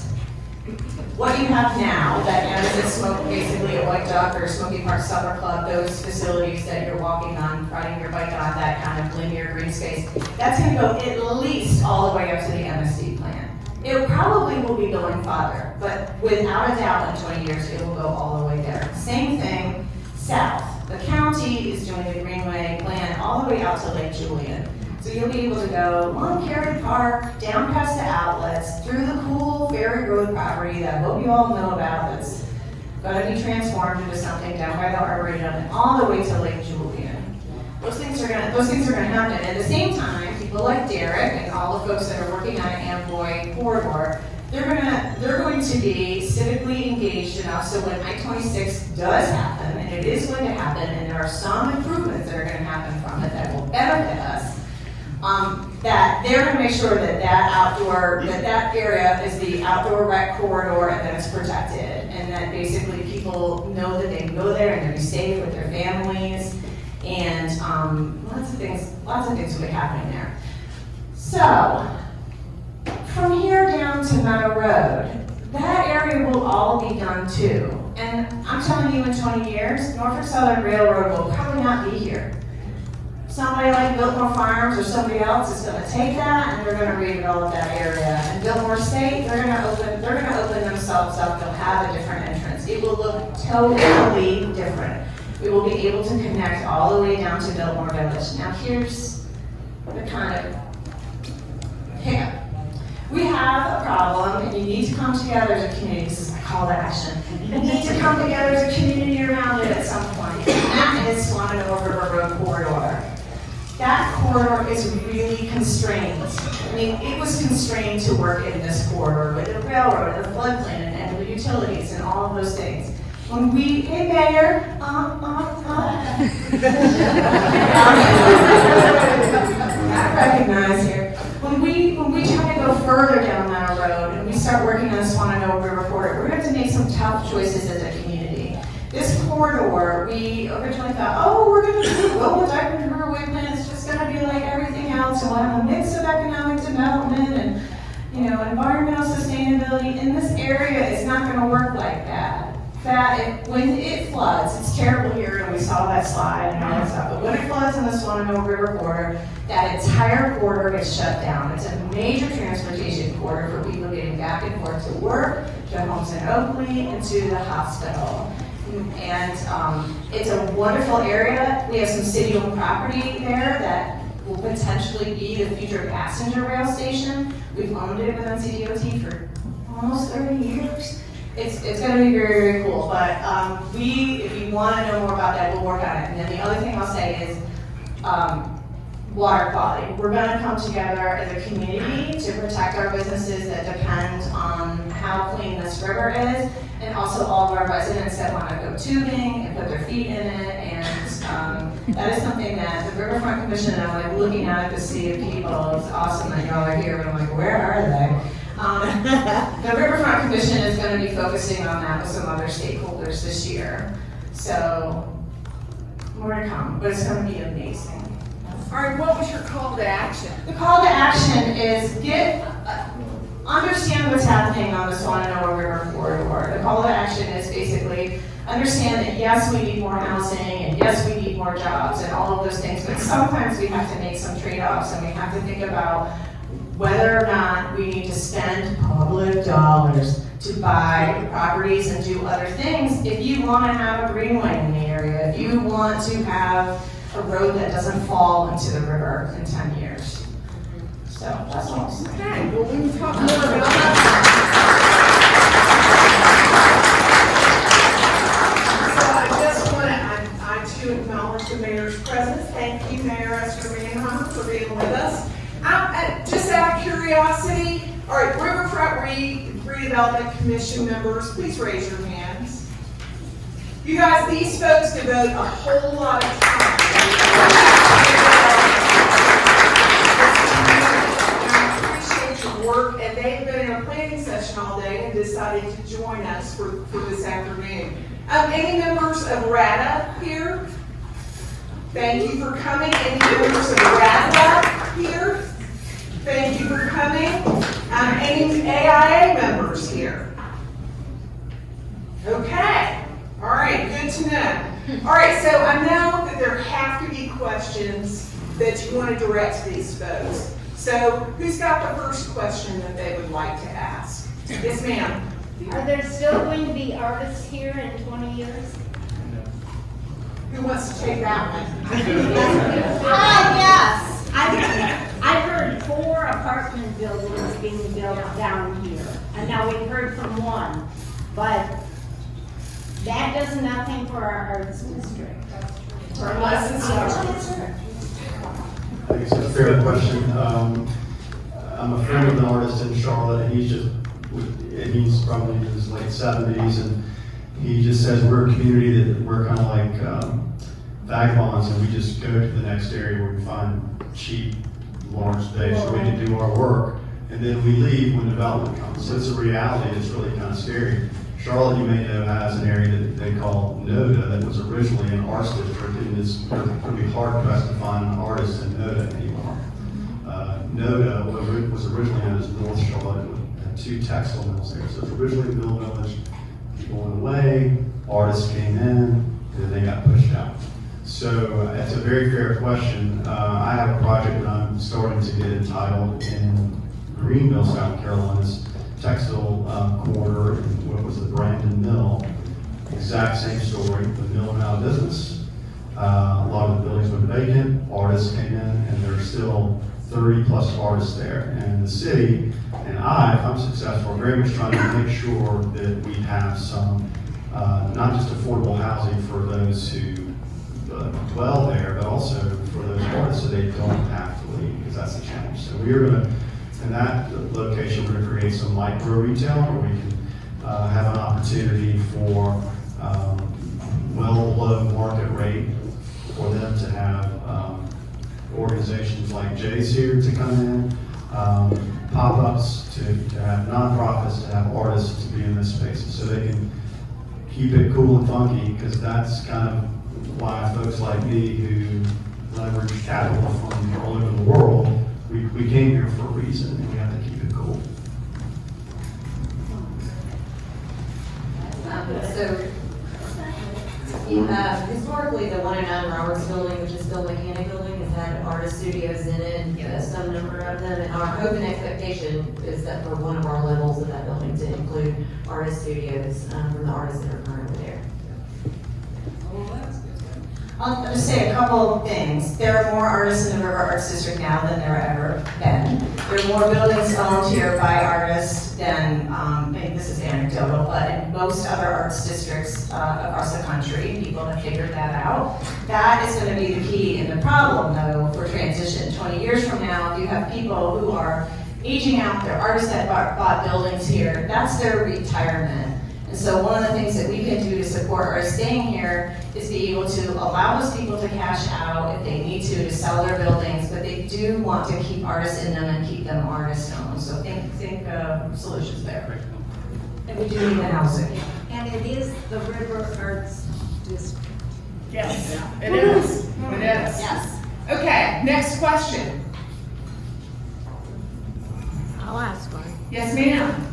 what you have now, that Amazon Smoke, basically a White Duck or Smoky Park Supper Club, those facilities that you're walking on, riding your bike on, that kind of linear green space, that's going to go at least all the way up to the MSD plan. It probably will be going farther, but without a doubt in 20 years, it will go all the way there. Same thing south. The county is doing the Greenway plan all the way out to Lake Julian. So you'll be able to go along Cary Park, down past the outlets, through the cool Ferry Road property that I hope you all know about that's going to be transformed into something down by the Arboretum and all the way to Lake Julian. Those things are going to happen. At the same time, people like Derek and all the folks that are working on an Amboy corridor, they're going to be civically engaged enough so when I-26 does happen, and it is going to happen, and there are some improvements that are going to happen from it that will benefit us, that they're going to make sure that that area is the outdoor rec corridor and that it's protected, and that basically people know that they can go there and they'll be safe with their families, and lots of things will be happening there. So from here down to Meadow Road, that area will all be done too. And I'm telling you, in 20 years, Norfolk Southern Railroad will probably not be here. Somebody like Biltmore Farms or somebody else is going to take that and they're going to redevelop that area. And Biltmore State, they're going to open themselves up. They'll have a different entrance. It will look totally different. We will be able to connect all the way down to Biltmore Village. Now here's the kind of hiccup. We have a problem, and you need to come together as a community. This is my call to action. You need to come together as a community around it at some point. And that is Swananoa River Road corridor. That corridor is really constrained. I mean, it was constrained to work in this corridor with the railroad, and the floodplain, and the utilities, and all of those things. When we, hey Mayor, I recognize here. When we try to go further down that road and we start working on the Swananoa River corridor, we're going to have to make some tough choices as a community. This corridor, we originally thought, oh, we're going to do Willow Diamond Riverway plan. It's just going to be like everything else, and we'll have a mix of economic development and environmental sustainability. In this area, it's not going to work like that. When it floods, it's terrible here, and we saw that slide and all that stuff, but when it floods in the Swananoa River corridor, that entire corridor gets shut down. It's a major transportation corridor for people getting back and forth to work, to homes in Oakley, and to the hospital. And it's a wonderful area. We have some city-owned property there that will potentially be the future passenger rail station. We've owned it with NCDOT for almost 30 years. It's going to be very, very cool. But if you want to know more about that, we'll work on it. And then the other thing I'll say is water quality. We're going to come together as a community to protect our businesses that depend on how clean this river is, and also all of our residents that want to go tubing and put their feet in it. And that is something that the Riverfront Commission, and I'm like looking at the sea of people. It's awesome that y'all are here, but I'm like, where are they? The Riverfront Commission is going to be focusing on that with some other stakeholders this year. So, more to come, but it's going to be amazing. All right, what was your call to action? The call to action is understand what's happening on the Swananoa River corridor. The call to action is basically understand that yes, we need more housing, and yes, we need more jobs, and all of those things, but sometimes we have to make some trade-offs, and we have to think about whether or not we need to spend public dollars to buy properties and do other things. If you want to have a greenway in the area, if you want to have a road that doesn't fall into the river in 10 years. So that's all. Okay, well, we can talk more about that. So I just want to, I too acknowledge the mayor's presence. Thank you, Mayor Esther Manheim, for being with us. Just out of curiosity, all right, Riverfront Redevelopment Commission members, please raise your hands. You guys, these folks devote a whole lot of time. I appreciate your work, and they've been in a planning session all day and decided to join us for this afternoon. Any members of RADA here? Thank you for coming. Any members of RADA here? Thank you for coming. Any AIA members here? Okay. All right, good to know. All right, so I know that there have to be questions that you want to direct to these folks. So who's got the first question that they would like to ask? Yes, ma'am. Are there still going to be artists here in 20 years? Who wants to take that one? Yes. I've heard 4 apartment buildings being built down here. And now we've heard from one. But that does nothing for our arts district. Unless it's I think it's a fair question. I'm a friend of an artist in Charlotte, and he's probably in his late 70s, and he just says we're a community that we're kind of like vagabonds, and we just go to the next area where we find cheap, large space where we can do our work, and then we leave when development comes. So it's a reality that's really kind of scary. Charlotte, you may know, has an area that they call NODA that was originally an arts district, and it's going to be hard pressed to find an artist in NODA anymore. NODA was originally known as North Charlotte. It had 2 textile mills there. So it's originally a mill village. People went away, artists came in, and then they got pushed out. So it's a very fair question. I have a project that I'm starting to get entitled in Greenville, South Carolina's textile corridor, what was the Brandon Mill. Exact same story. The mill went out of business. A lot of the buildings went vacant. Artists came in, and there's still 30 plus artists there. And the city and if I'm successful, are very much trying to make sure that we have some, not just affordable housing for those who dwell there, but also for those artists so they don't have to leave, because that's the challenge. So we are going to, in that location, we're going to create some micro retail where we can have an opportunity for well below market rate for them to have organizations like Jay's here to come in, pop-ups to have nonprofits, to have artists to be in this space so they can keep it cool and funky, because that's kind of why folks like me who leverage capital from all over the world, we came here for a reason, and we have to keep it cool. Historically, the 109 Roberts building, which is still Mechanic building, has had artist studios in it, some number of them. And our hope and expectation is that for one of our levels of that building to include artist studios from the artists that are currently there. I'll just say a couple of things. There are more artists in the River Arts District now than there have ever been. There are more buildings owned here by artists than, this is anecdotal, but in most other arts districts across the country, people have figured that out. That is going to be the key and the problem, though, for transition. 20 years from now, if you have people who are aging out, they're artists that bought buildings here, that's their retirement. And so one of the things that we can do to support artists staying here is be able to allow those people to cash out if they need to sell their buildings, but they do want to keep artists in them and keep them artist-owned. So think solutions there. And we do need the housing. And it is the River Arts District. Yes, it is. It is. Yes. Okay, next question. I'll ask one. Yes, ma'am.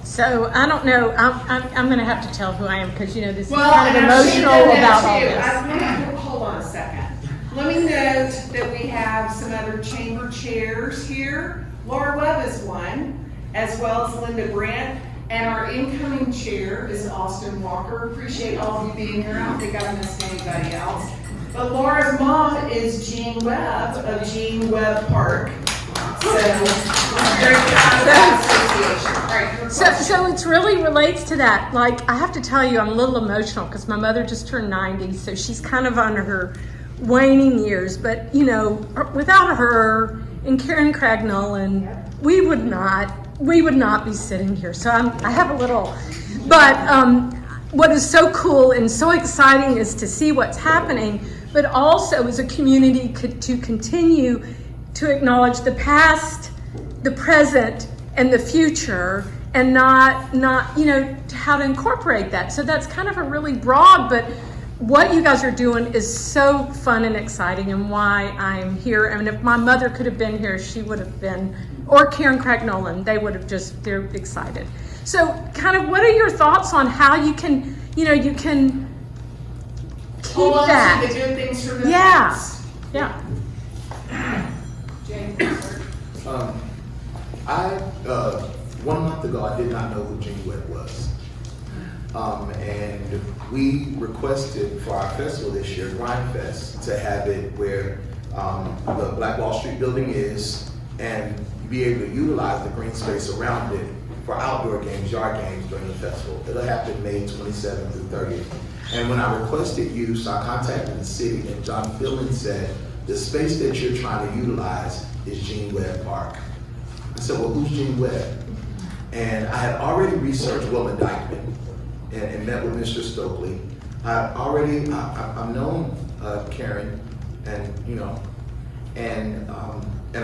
So I don't know. I'm going to have to tell who I am because this is Well, kind of and I should emotional know that about all too. this. Hold on a second. Let me note that we have some other chamber chairs here. Laura Webb is one, as well as Linda Brandt. And our incoming chair is Austin Walker. Appreciate all of you being here. I don't think I missed anybody else. But Laura's mom is Jean Webb of Jean Webb Park. So, very proud of that association. All right, your question. So it really relates to that. Like, I have to tell you, I'm a little emotional because my mother just turned 90, so she's kind of on her waning years. But, without her and Karen Craig-Nolan, we would not be sitting here. So I have a little, but what is so cool and so exciting is to see what's happening, but also as a community to continue to acknowledge the past, the present, and the future, and not, how to incorporate that. So that's kind of a really broad, but what you guys are doing is so fun and exciting, and why I'm here. And if my mother could have been here, she would have been, or Karen Craig-Nolan, they're excited. So kind of what are your thoughts on how you can, you can keep Hold on that? to the good things from the Yeah. past. Yeah. James, sir. One month ago, I did not know who Gene Webb was. And we requested for our festival this year, Grind Fest, to have it where the Black Wall Street building is, and be able to utilize the green space around it for outdoor games, yard games during the festival. It'll happen May 27th through 30th. And when I requested use, I contacted the city, and John Fillon said, the space that you're trying to utilize is Gene Webb Park. I said, well, who's Gene Webb? And I had already researched Wilma Dykeman and met with Mr. Stokely. I've known Karen, and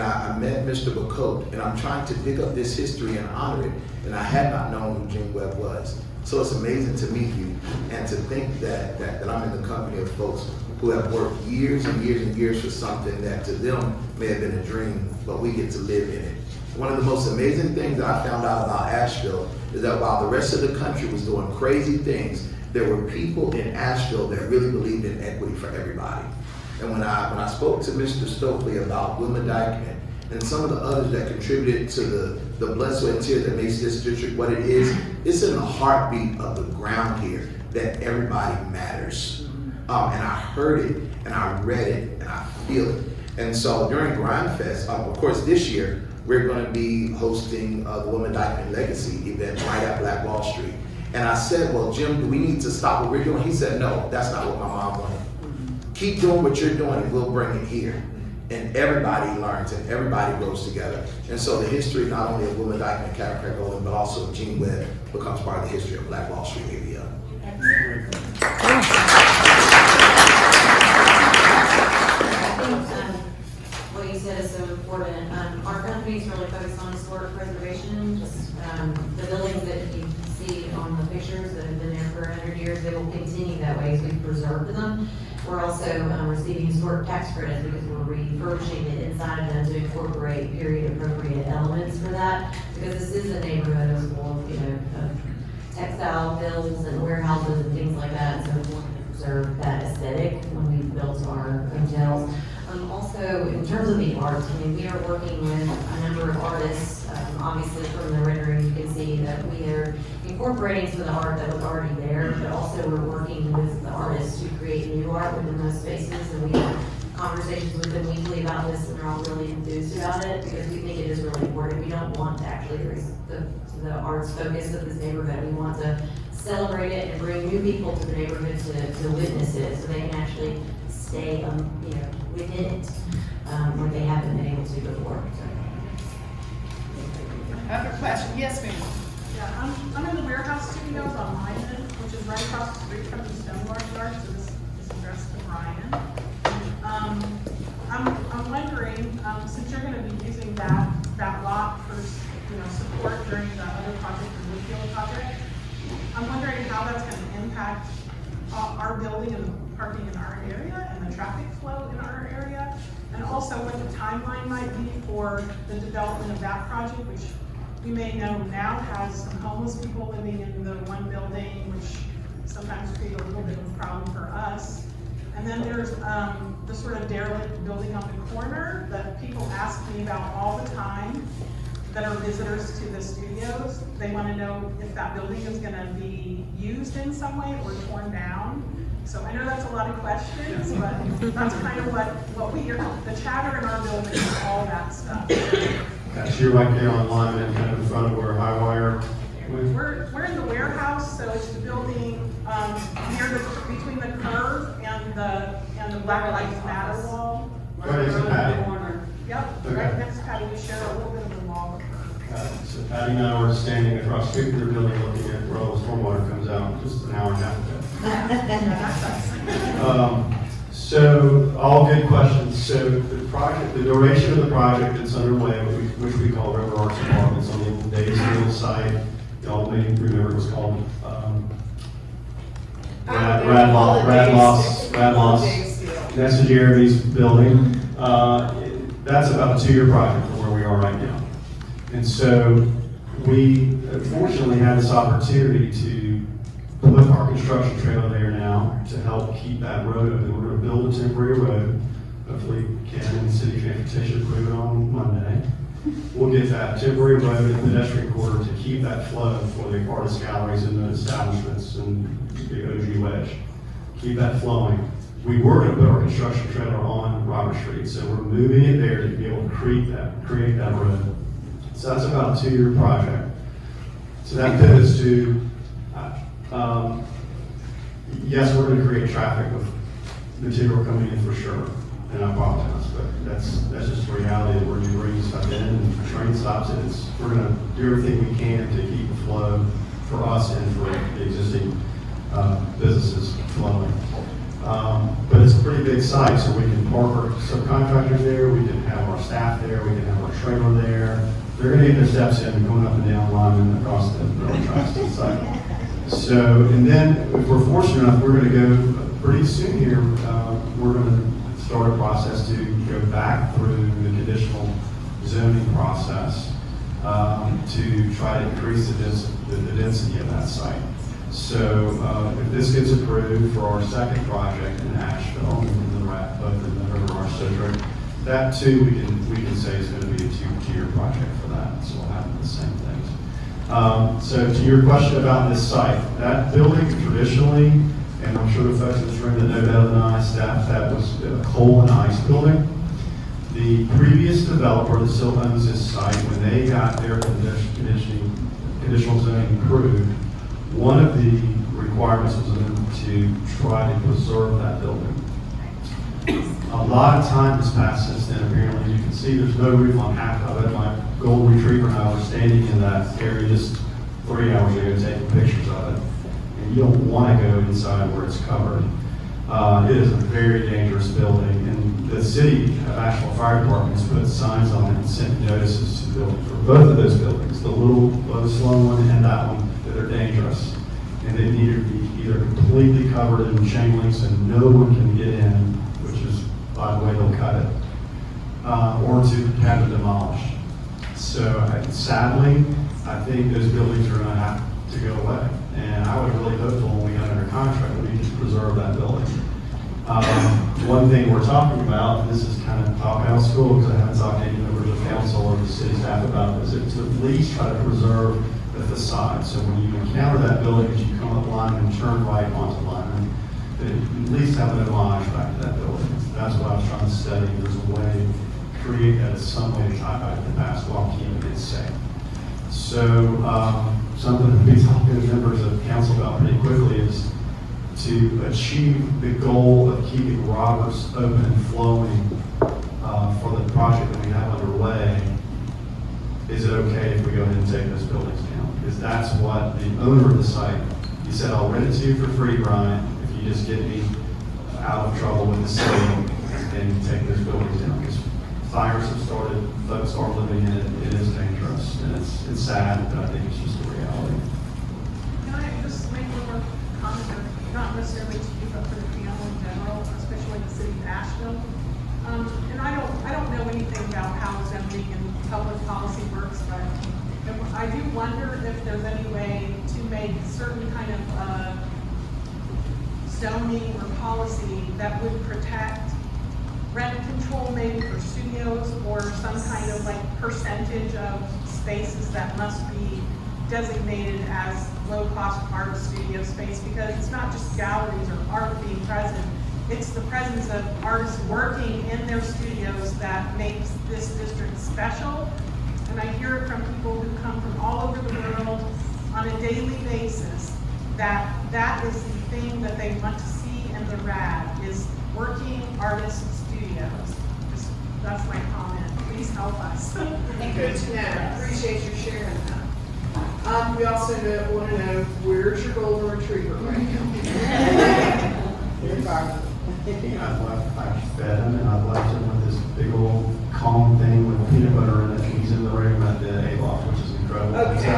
I met Mr. Bacote, and I'm trying to dig up this history and honor it, and I had not known who Gene Webb was. So it's amazing to meet you, and to think that I'm in the company of folks who have worked years and years and years for something that to them may have been a dream, but we get to live in it. One of the most amazing things that I found out about Asheville is that while the rest of the country was doing crazy things, there were people in Asheville that really believed in equity for everybody. And when I spoke to Mr. Stokely about Wilma Dykeman and some of the others that contributed to the blood, sweat, and tears that makes this district what it is, it's in the heartbeat of the ground here that everybody matters. And I heard it, and I read it, and I feel it. And so during Grind Fest, of course this year, we're going to be hosting the Woman Dykeman Legacy event right at Black Wall Street. And I said, well, Jim, do we need to stop what we're doing? He said, no, that's not what my mom wanted. Keep doing what you're doing and we'll bring it here. And everybody learns and everybody grows together. And so the history not only of Woman Dykeman and Karen Craig-Nolan, but also of Gene Webb becomes part of the history of Black Wall Street area. What you said is so important. Our company is really focused on historic preservation. The buildings that you see on the pictures that have been there for 100 years, they will continue that way as we preserve them. We're also receiving historic tax credits because we're refurbishing it inside of them to incorporate period appropriate elements for that. Because this is a neighborhood as well, of textile builds and warehouses and things like that. So we want to preserve that aesthetic when we build our hotels. Also, in terms of the art, we are working with a number of artists. Obviously, from the rendering, you can see that we are incorporating some of the art that was already there, but also we're working with the artists to create new art within those spaces. And we have conversations with them weekly about this, and they're all really enthused about it because we think it is really important. We don't want to actually erase the arts focus of this neighborhood. We want to celebrate it and bring new people to the neighborhood to witness it, so they can actually stay, within it, like they haven't been able to before. I have a question. Yes, ma'am. Yeah, I'm in the warehouse studios on Lyman, which is right across the street from the Stoneyard yard, so this is addressed to Brian. I'm wondering, since you're gonna be using that lot for, support during the other project, the Woodfield project, I'm wondering how that's gonna impact our building and the parking in our area and the traffic flow in our area, and also what the timeline might be for the development of that project, which we may know now has some homeless people living in the one building, which sometimes create a little bit of a problem for us. And then there's the sort of derelict building on the corner that people ask me about all the time that are visitors to the studios. They want to know if that building is going to be used in some way or torn down. So I know that's a lot of questions, but that's kind of what we hear. The chatter in our building is all that stuff. So you're right there on Lyman and kind of in front of where High Wire. We're in the warehouse, so it's the building between the curve and the Black Lives Matter wall. Right next to Patty. Yep, Okay. right next to Patty, we share a little bit of the wall with her. So Patty and I were standing across the street from your building looking at where all the stormwater comes out just an hour and a half ago. So all good questions. So the project, the duration of the project that's underway, which we call River Arts Apartments on the Steele site, y'all may remember it was called, Holiday Steele. next to Jeremy's building. That's about a 2-year project from where we are right now. And so we fortunately had this opportunity to put our construction trailer there now to help keep that road open. We're gonna build a temporary road. Hopefully Ken and City Transportation approve it on Monday. We'll get that temporary road and pedestrian corridor to keep that flow for the artist galleries and the establishments and the OG Wedge. Keep that flowing. We were gonna put our construction trailer on Robert Street, so we're moving it there to be able to create that road. So that's about a 2-year project. So that pivots to, yes, we're gonna create traffic with material coming in for sure, and I apologize, but that's just the reality that we're gonna bring stuff in, and if the train stops it, we're gonna do everything we can to keep the flow for us and for the existing businesses flowing. But it's a pretty big site, so we can park our subcontractors there, we can have our staff there, we can have our trailer there. They're gonna get their steps in, going up and down Lyman across the tri-state site. So, and then if we're fortunate enough, we're gonna go pretty soon here, we're gonna start a process to go back through the conditional zoning process to try to increase the density of that site. So if this gets approved for our second project in Asheville, in the both in the River Marsh District, that too we can say is going to be a 2-tier project for that. So we'll have the same things. So to your question about this site, that building traditionally, and I'm sure the folks in this room that know better than I, Steph, that was a coal and ice building. The previous developer that still owns this site, when they got their conditional zoning approved, one of the requirements was to try to preserve that building. A lot of time has passed since then. Apparently, you can see there's no roof on half of it. My golden retriever and I were standing in that area just 3 hours ago taking pictures of it. And you don't want to go inside where it's covered. It is a very dangerous building, and the city of Asheville Fire Department has put signs on it and sent notices to the building for both of those buildings, the little low slow one and that one, that are dangerous. And they need to be either completely covered in chain links and no one can get in, which is, by the way, they'll cut it, or to have it demolished. So sadly, I think those buildings are gonna have to go away. And I was really hopeful when we got under contract that we could preserve that building. One thing we're talking about, and this is kind of talk out of school because I haven't talked to any members of council or the city staff about this, is to at least try to preserve the facade. So when you encounter that building, as you come up Lyman and turn right onto Lyman, at least have an homage back to that building. That's what I was trying to study. There's a way to create that as some way to tie back to the past while keeping it safe. So something that we talk to members of council about pretty quickly is to achieve the goal of keeping Roberts open and flowing for the project that we have underway. Is it okay if we go ahead and take those buildings down? Because that's what the owner of the site, he said, I'll rent it to you for free, Brian, if you just get me out of trouble with the city and take those buildings down. Because fires have started, folks are living in it, it is dangerous, and it's sad, but I think it's just a reality. Can I just make one more comment, not necessarily to you, but for the piano in general, especially the city of Asheville? And I don't know anything about how zoning and public policy works, but I do wonder if there's any way to make certain kind of zoning or policy that would protect rent control maybe for studios or some kind of like percentage of spaces that must be designated as low-cost artist studio space, because it's not just galleries or art being present, it's the presence of artists working in their studios that makes this district special. And I hear it from people who come from all over the world on a daily basis that that is the thing that they want to see in the Rad is working artist studios. That's my comment. Please help us. Good to know. Appreciate you sharing that. We also want to know, where's your golden retriever right now? I fed him and I've left him with this big old Kong thing with peanut butter in it. He's in the room at the A-loft, which is incredible. Okay.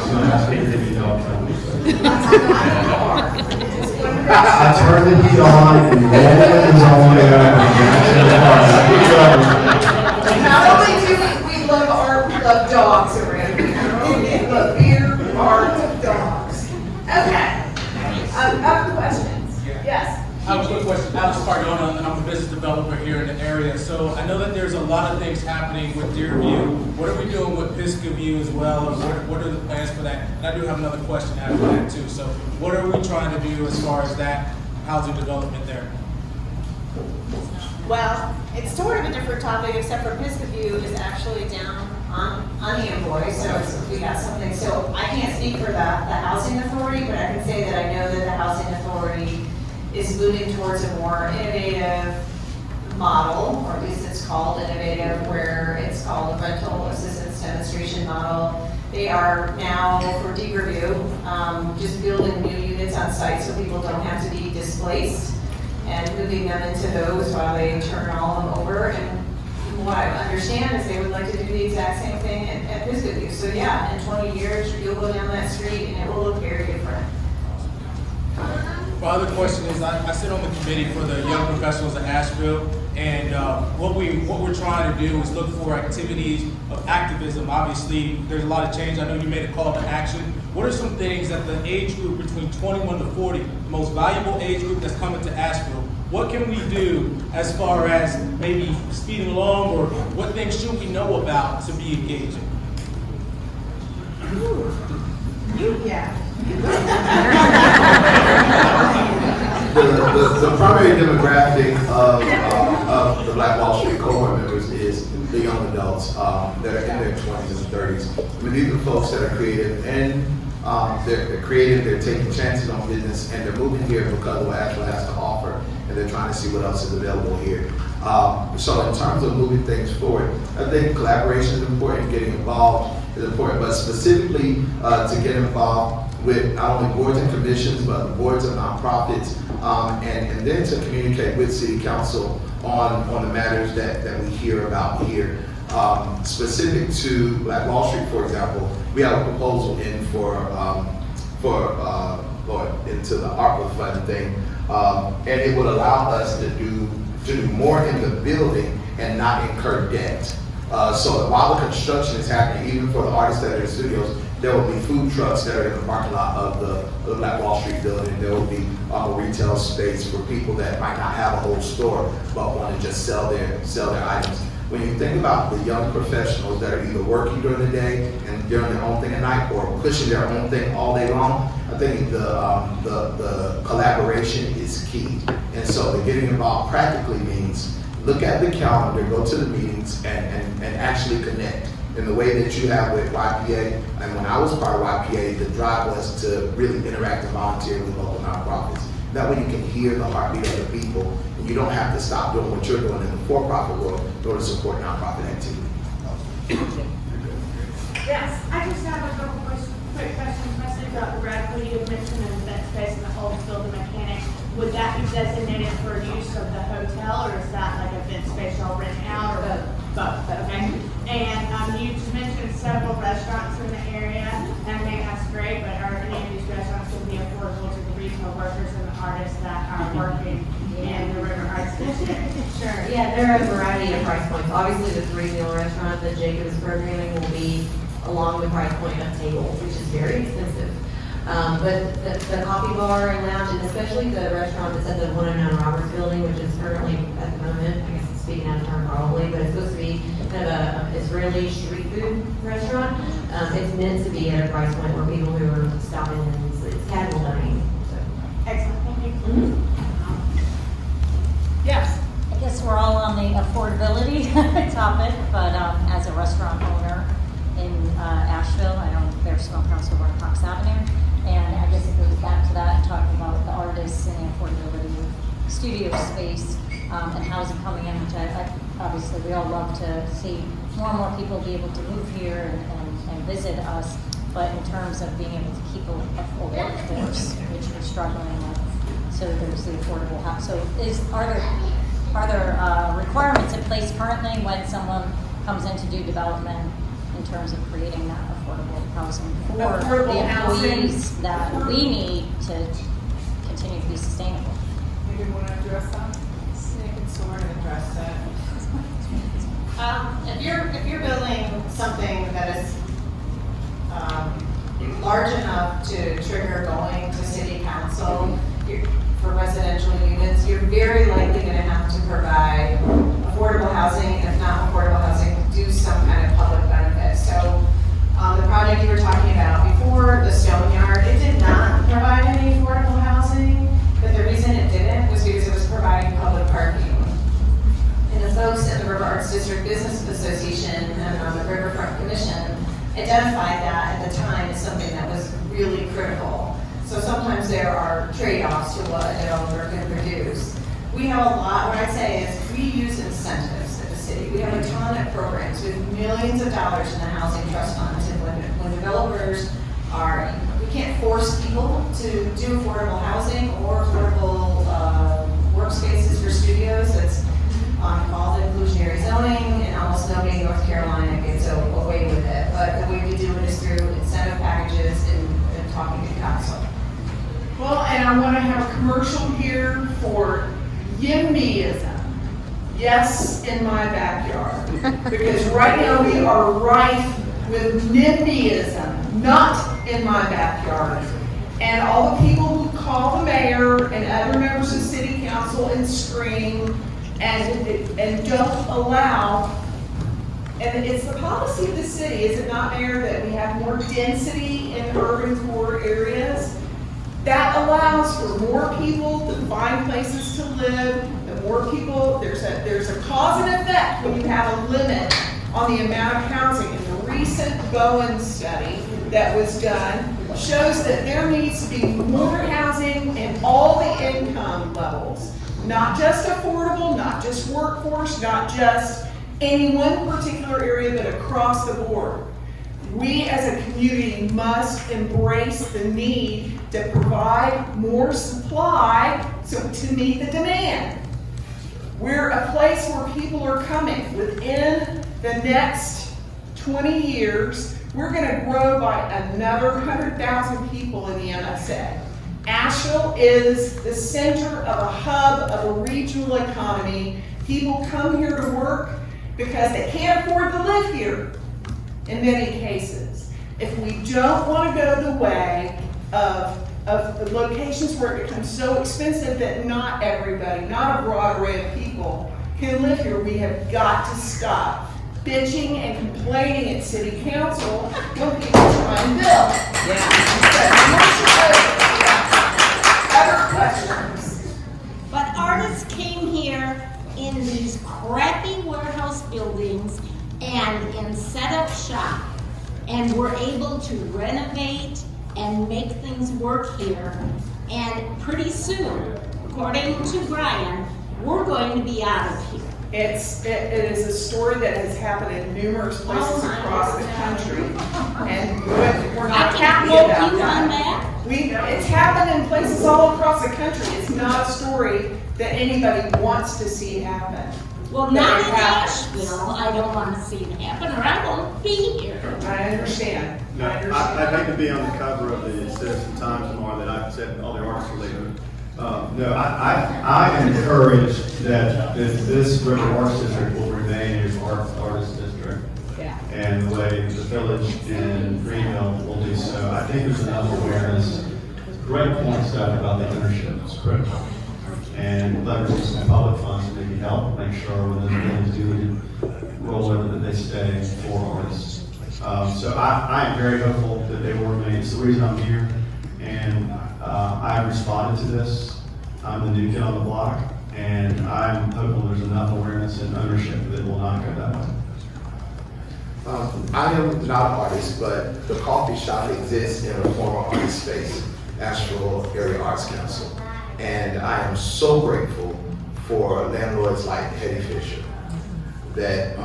So gonna ask me to be dog friendly. I turned the heat on and rolled it is on the Not only do we love dogs around here, but beer, art, dogs. Okay. Other questions? Yes. I have a quick question. Alex Cardona, and I'm a business developer here in the area. So I know that there's a lot of things happening with Deerview. What are we doing with Pisgah View as well? And what are the plans for that? And I do have another question after that too. So what are we trying to do as far as that housing development there? Well, it's sort of a different topic, except for Pisgah View is actually down on Amboy, so we got something. So I can't speak for the housing authority, but I can say that I know that the housing authority is moving towards a more innovative model, or at least it's called innovative, where it's called a rental assistance demonstration model. They are now, for deeper review, just building new units on site so people don't have to be displaced, and moving them into those while they turn all of them over. And what I understand is they would like to do the exact same thing at Pisgah View. So yeah, in 20 years, you'll go down that street and it will look very different. My other question is, I sit on the committee for the young professionals at Asheville, and what we're trying to do is look for activities of activism. Obviously, there's a lot of change. I know you made a call to action. What are some things that the age group between 21 to 40, the most valuable age group that's coming to Asheville, what can we do as far as maybe speeding along, or what things should we know about to be engaging? Yeah. The primary demographic of the Black Wall Street cohort members is the young adults that are in their 20s and 30s. I mean, these are folks that are creative, and they're creative, they're taking chances on business, and they're moving here because of what Asheville has to offer, and they're trying to see what else is available here. So in terms of moving things forward, I think collaboration is important, getting involved is important, but specifically to get involved with not only boards and commissions, but the boards of nonprofits, and then to communicate with City Council on the matters that we hear about here. Specific to Black Wall Street, for example, we have a proposal in into the ARPA fund thing, and it would allow us to do more in the building and not incur debt. So while the construction is happening, even for the artists that are in studios, there will be food trucks that are in the parking lot of the Black Wall Street building. There will be a retail space for people that might not have a whole store but want to just sell their items. When you think about the young professionals that are either working during the day and doing their own thing at night, or pushing their own thing all day long, I think the collaboration is key. And so the getting involved practically means look at the calendar, go to the meetings, and actually connect in the way that you have with YPA. And when I was part of YPA, the drive was to really interact and volunteer with local nonprofits. That way you can hear the heartbeat of the people, and you don't have to stop doing what you're doing in the for-profit world in order to support nonprofit activity. Yes. I just have a couple quick questions, mostly about the Rad Tip you had mentioned, and that space in the whole field, the mechanics. Would that be designated for use of the hotel, or is that like event space y'all rent out, or both? Okay. And you just mentioned several restaurants in the area, and I think that's great, but are any of these restaurants going to be affordable to the retail workers and the artists that are working in the River Arts District? Sure, yeah, there are a variety of price points. Obviously, the 3-meal restaurant that Jacob is programming will be along the price point of tables, which is very expensive. But the coffee bar and lounge, and especially the restaurant that's at the 109 Roberts building, which is currently, at the moment, I guess I'm speaking out of turn probably, but it's supposed to be kind of a Israeli street food restaurant. It's meant to be at a price point where people who are stopping and it's casual dining. So. Excellent, thank you. Yes. I guess we're all on the affordability topic, but as a restaurant owner in Asheville, I know there's Smoke House over on Cox Avenue, and I guess it goes back to that, talking about the artists and the affordability of studio space and housing coming in, which I obviously we all love to see more and more people be able to move here and visit us, but in terms of being able to keep a workforce, which we're struggling with, so there's the affordable house. So are there requirements in place currently when someone comes in to do development in terms of creating that affordable housing for the Affordable housing. employees that we need to continue to be sustainable. Maybe want to address that? I can sort of address that. If you're building something that is large enough to trigger going to city council for residential units, you're very likely going to have to provide affordable housing, and if not affordable housing, do some kind of public benefit. So the project you were talking about before, the Stoneyard, it did not provide any affordable housing, but the reason it didn't was because it was providing public parking. And the folks at the River Arts District Business Association and the Riverfront Commission identified that at the time as something that was really critical. So sometimes there are trade-offs to what a developer can produce. We have a lot, what I'd say is we use incentives at the city. We have a ton of programs with millions of dollars in the housing trust funds. And when developers are, we can't force people to do affordable housing or affordable workspaces for studios. That's called inclusionary zoning, and almost nobody in North Carolina gets away with it. But the way we do it is through incentive packages and talking to council. Well, and I want to have a commercial here for YIMBYism. Yes, in my backyard. Because right now we are rife with NIMBYism, not in my backyard. And all the people who call the mayor and other members of city council and scream and don't allow, and it's the policy of the city, is it not, Mayor, that we have more density in urban core areas? That allows for more people to find places to live, and more people, there's a cause and effect when you have a limit on the amount of housing. And the recent Bowen study that was done shows that there needs to be more housing in all the income levels. Not just affordable, not just workforce, not just any one particular area, but across the board. We as a community must embrace the need to provide more supply to meet the demand. We're a place where people are coming. Within the next 20 years, we're going to grow by another 100,000 people in the MSA. Asheville is the center of a hub of a regional economy. People come here to work because they can't afford to live here in many cases. If we don't want to go the way of the locations where it becomes so expensive that not everybody, not a broad array of people can live here, we have got to stop bitching and complaining at city council when people try and build. Other questions? But artists came here in these crappy warehouse buildings and set up shop and were able to renovate and make things work here. And pretty soon, according to Brian, we're going to be out of here. It is a story that has happened in numerous places across the country, and we're not happy about that. It's happened in places all across the country. It's not a story that anybody wants to see happen. Well, not in Asheville. I don't want to see it happen, or I won't be here. I understand. No, I'd hate to be on the cover of the Citizen Times tomorrow that I've said all the artists are leaving. No, I am encouraged that this River Arts District will remain an artist district. Yeah. And the way the village in Greenville will do so. I think there's enough awareness. Great point, Steph, about the ownership. It's critical. And leveraging some public funds to maybe help make sure when those buildings do roll over that they stay for artists. So I am very hopeful that they will remain. It's the reason I'm here. And I responded to this. I'm the new kid on the block. And I'm hopeful there's enough awareness and ownership that it will not go that way. I am not an artist, but the coffee shop exists in a former artist space, Asheville Area Arts Council. And I am so grateful for landlords like Hetty Fisher that,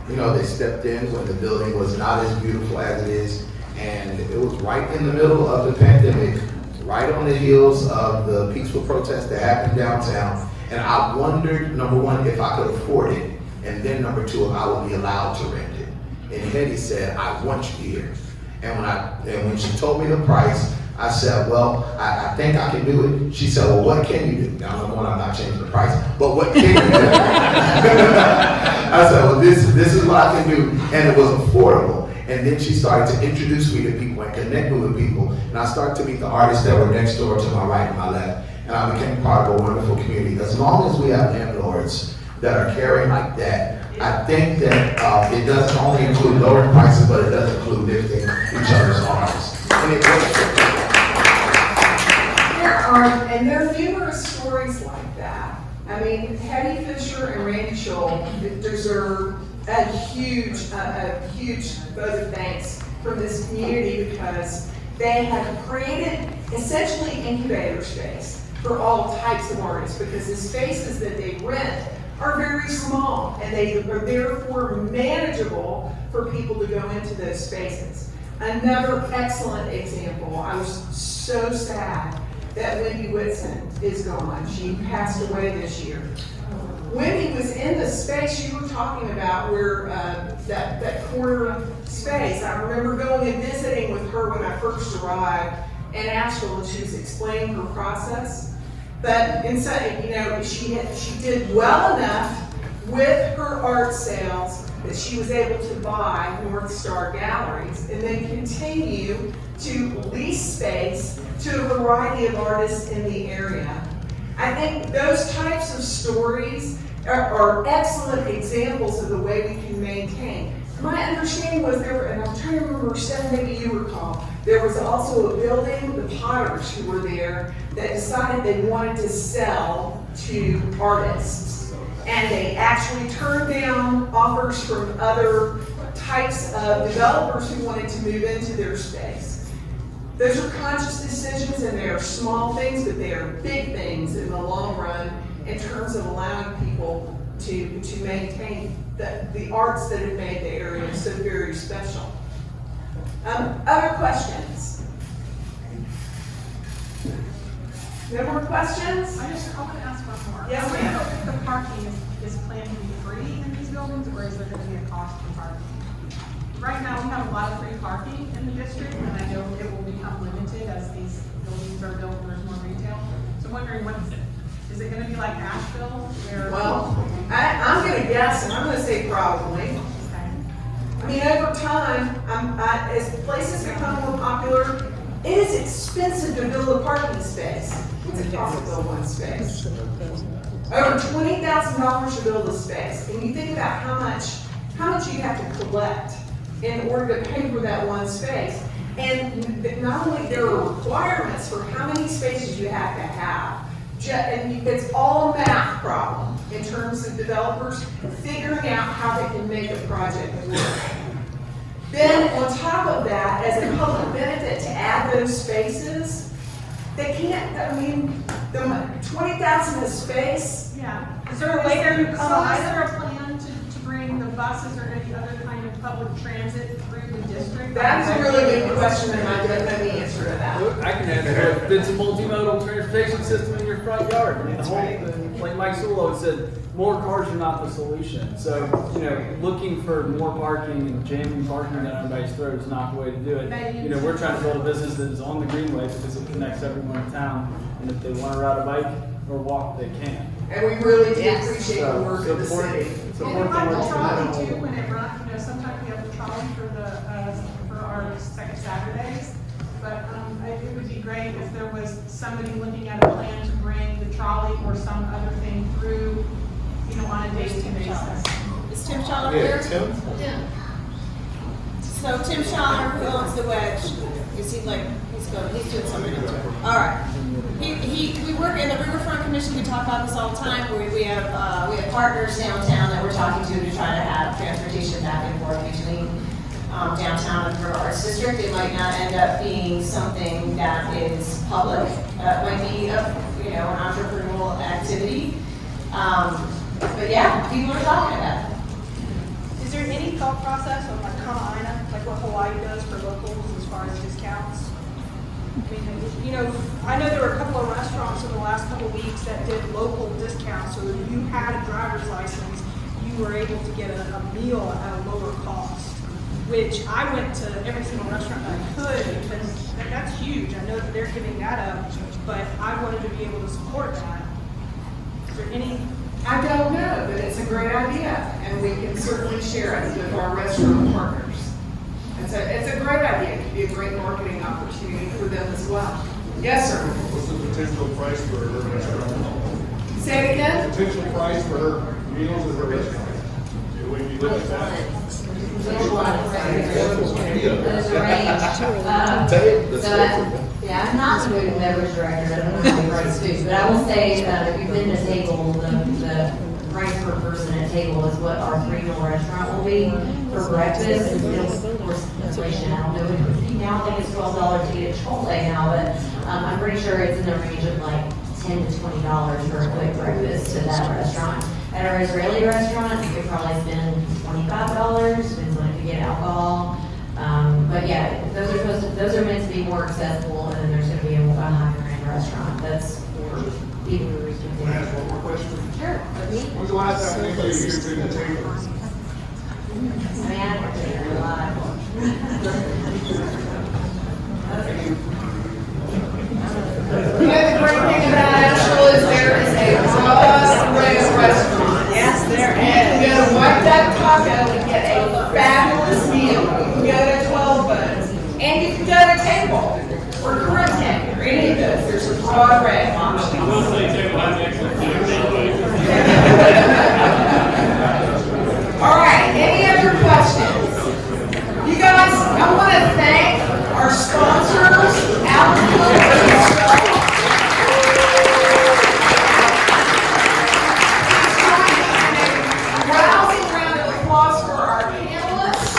they stepped in when the building was not as beautiful as it is. And it was right in the middle of the pandemic, right on the heels of the peaceful protests that happened downtown. And I wondered, number one, if I could afford it. And then number two, if I would be allowed to rent it. and Hetty said, I want you here. And when she told me the price, I said, well, I think I can do it. She said, well, what can you do? Now, number one, I'm not changing the price, but what can you do? I said, well, this is what I can do, and it was affordable. And then she started to introduce me to people and connect me with people, and I started to meet the artists that were next door to my right and my left, and I became part of a wonderful community. As long as we have landlords that are caring like that, I think that it doesn't only include lower prices, but it does include lifting each other's arms. And it works. There are numerous stories like that. I mean, Hetty Fisher and Randy Scholl deserve a huge vote of thanks from this community because they have created essentially incubator space for all types of artists because the spaces that they rent are very small and they are therefore manageable for people to go into those spaces. Another excellent example, I was so sad that Wendy Whitson is gone. She passed away this year. Wendy was in the space you were talking about where that corner space. I remember going and visiting with her when I first arrived in Asheville and she was explaining her process. But inside, you know, she did well enough with her art sales that she was able to buy North Star Galleries and then continue to lease space to a variety of artists in the area. I think those types of stories are excellent examples of the way we can maintain. My understanding was there, and I'm trying to remember, Steph, maybe you recall, there was also a building, the Potters who were there, that decided they wanted to sell to artists. And they actually turned down offers from other types of developers who wanted to move into their space. Those are conscious decisions and they are small things, but they are big things in the long run in terms of allowing people to maintain the arts that have made the area so very special. Other questions? No more questions? I want to ask one more. Yes, ma'am. If the parking is planned to be free in these buildings, or is there going to be a cost for parking? Right now, we have a lot of free parking in the district, and I know it will become limited as these buildings are built and there's more retail. So I'm wondering, is it going to be like Asheville, where? Well, I'm going to guess, and I'm going to say probably. Okay. I mean, over time, as places become more popular, it is expensive to build a parking space. What's it cost to build one space? Over $20,000 to build a space. And you think about how much you have to collect in order to pay for that one space. And not only there are requirements for how many spaces you have to have, and it's all a math problem in terms of developers figuring out how they can make a project work. Then on top of that, as a public benefit to add those spaces, they can't, I mean, the 20,000 a space. Yeah. Is there a way to Is there a plan to bring the buses or any other kind of public transit through the district? That's a really good question, and I don't know the answer to that. I can answer it. It's a multimodal transportation system in your front yard. I mean, the whole, like Mike Solo said, more cars are not the solution. So, you know, looking for more parking and jamming parking down everybody's throat is not the way to do it. You know, we're trying to build a business that is on the greenway because it connects everyone in town. And if they want to ride a bike or walk, they can. And we really do appreciate the work of the city. And we have the trolley too when it runs. You know, sometimes we have the trolley for our second Saturdays. But it would be great if there was somebody looking at a plan to bring the trolley or some other thing through, you know, on a day-to-day basis. Is Tim Shaw here? Yeah. So Tim Shaw, who owns the Wedge, is he like, he's doing something. All right. We work in the Riverfront Commission. We talk about this all the time. We have partners downtown that we're talking to try to have transportation back and forth between downtown and River Arts District. It might not end up being something that is public. It might be an entrepreneurial activity. But yeah, people are talking about it. Is there any thought process on like Carolina, like what Hawaii does for locals as far as discounts? I mean, you know, I know there were a couple of restaurants in the last couple of weeks that did local discounts, so if you had a driver's license, you were able to get a meal at a lower cost. which I went to every single restaurant that I could because that's huge. I know that they're giving that up, but I wanted to be able to support that. Is there any? I don't know, but it's a great idea, and we can certainly share it with our restaurant partners. It's a great idea. It could be a great marketing opportunity for them as well. Yes, sir. What's the potential price for her restaurant? Say it again? Potential price for her meals at her restaurant? Do we be looking at that? There's a range. Yeah, I'm not the food and beverage director, I don't know how to price food, but I will say, if you've been to table, the price per person at table is what our 3-meal restaurant will be for breakfast. It'll, of course, inflation, I don't know, now I think it's $12 to eat a Chipotle now, but I'm pretty sure it's in the range of like $10 to $20 for a quick breakfast to that restaurant. At our Israeli restaurant, you could probably spend $25, depends on if you get alcohol. But yeah, those are meant to be more accessible, and then there's going to be a higher end restaurant. That's for people who are Can I ask one more question? Sure. When's the last time anybody here took the table? I mean, I don't think they're alive. You know, the great thing about Asheville is there is a broad array of restaurants. Yes, there You can go to White Duck Taco and get a fabulous meal. You can go to 12 Buds. And you can go to Table or Caribbean or any of those. There's a broad array of options. All right, any other questions? You guys, I want to thank our sponsors, rousing round of applause for our panelists.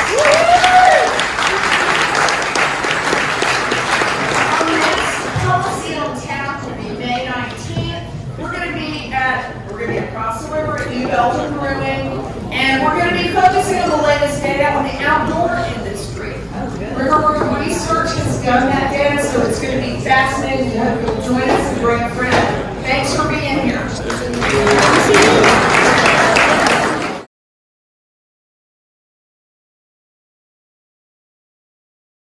Our next policy on tap will be May 19th. We're going to be across the river at New Belgium Brewing, and we're going to be focusing on the latest data on the outdoor industry. River Research has done that data, so it's going to be fascinating. We hope you'll join us and bring a friend.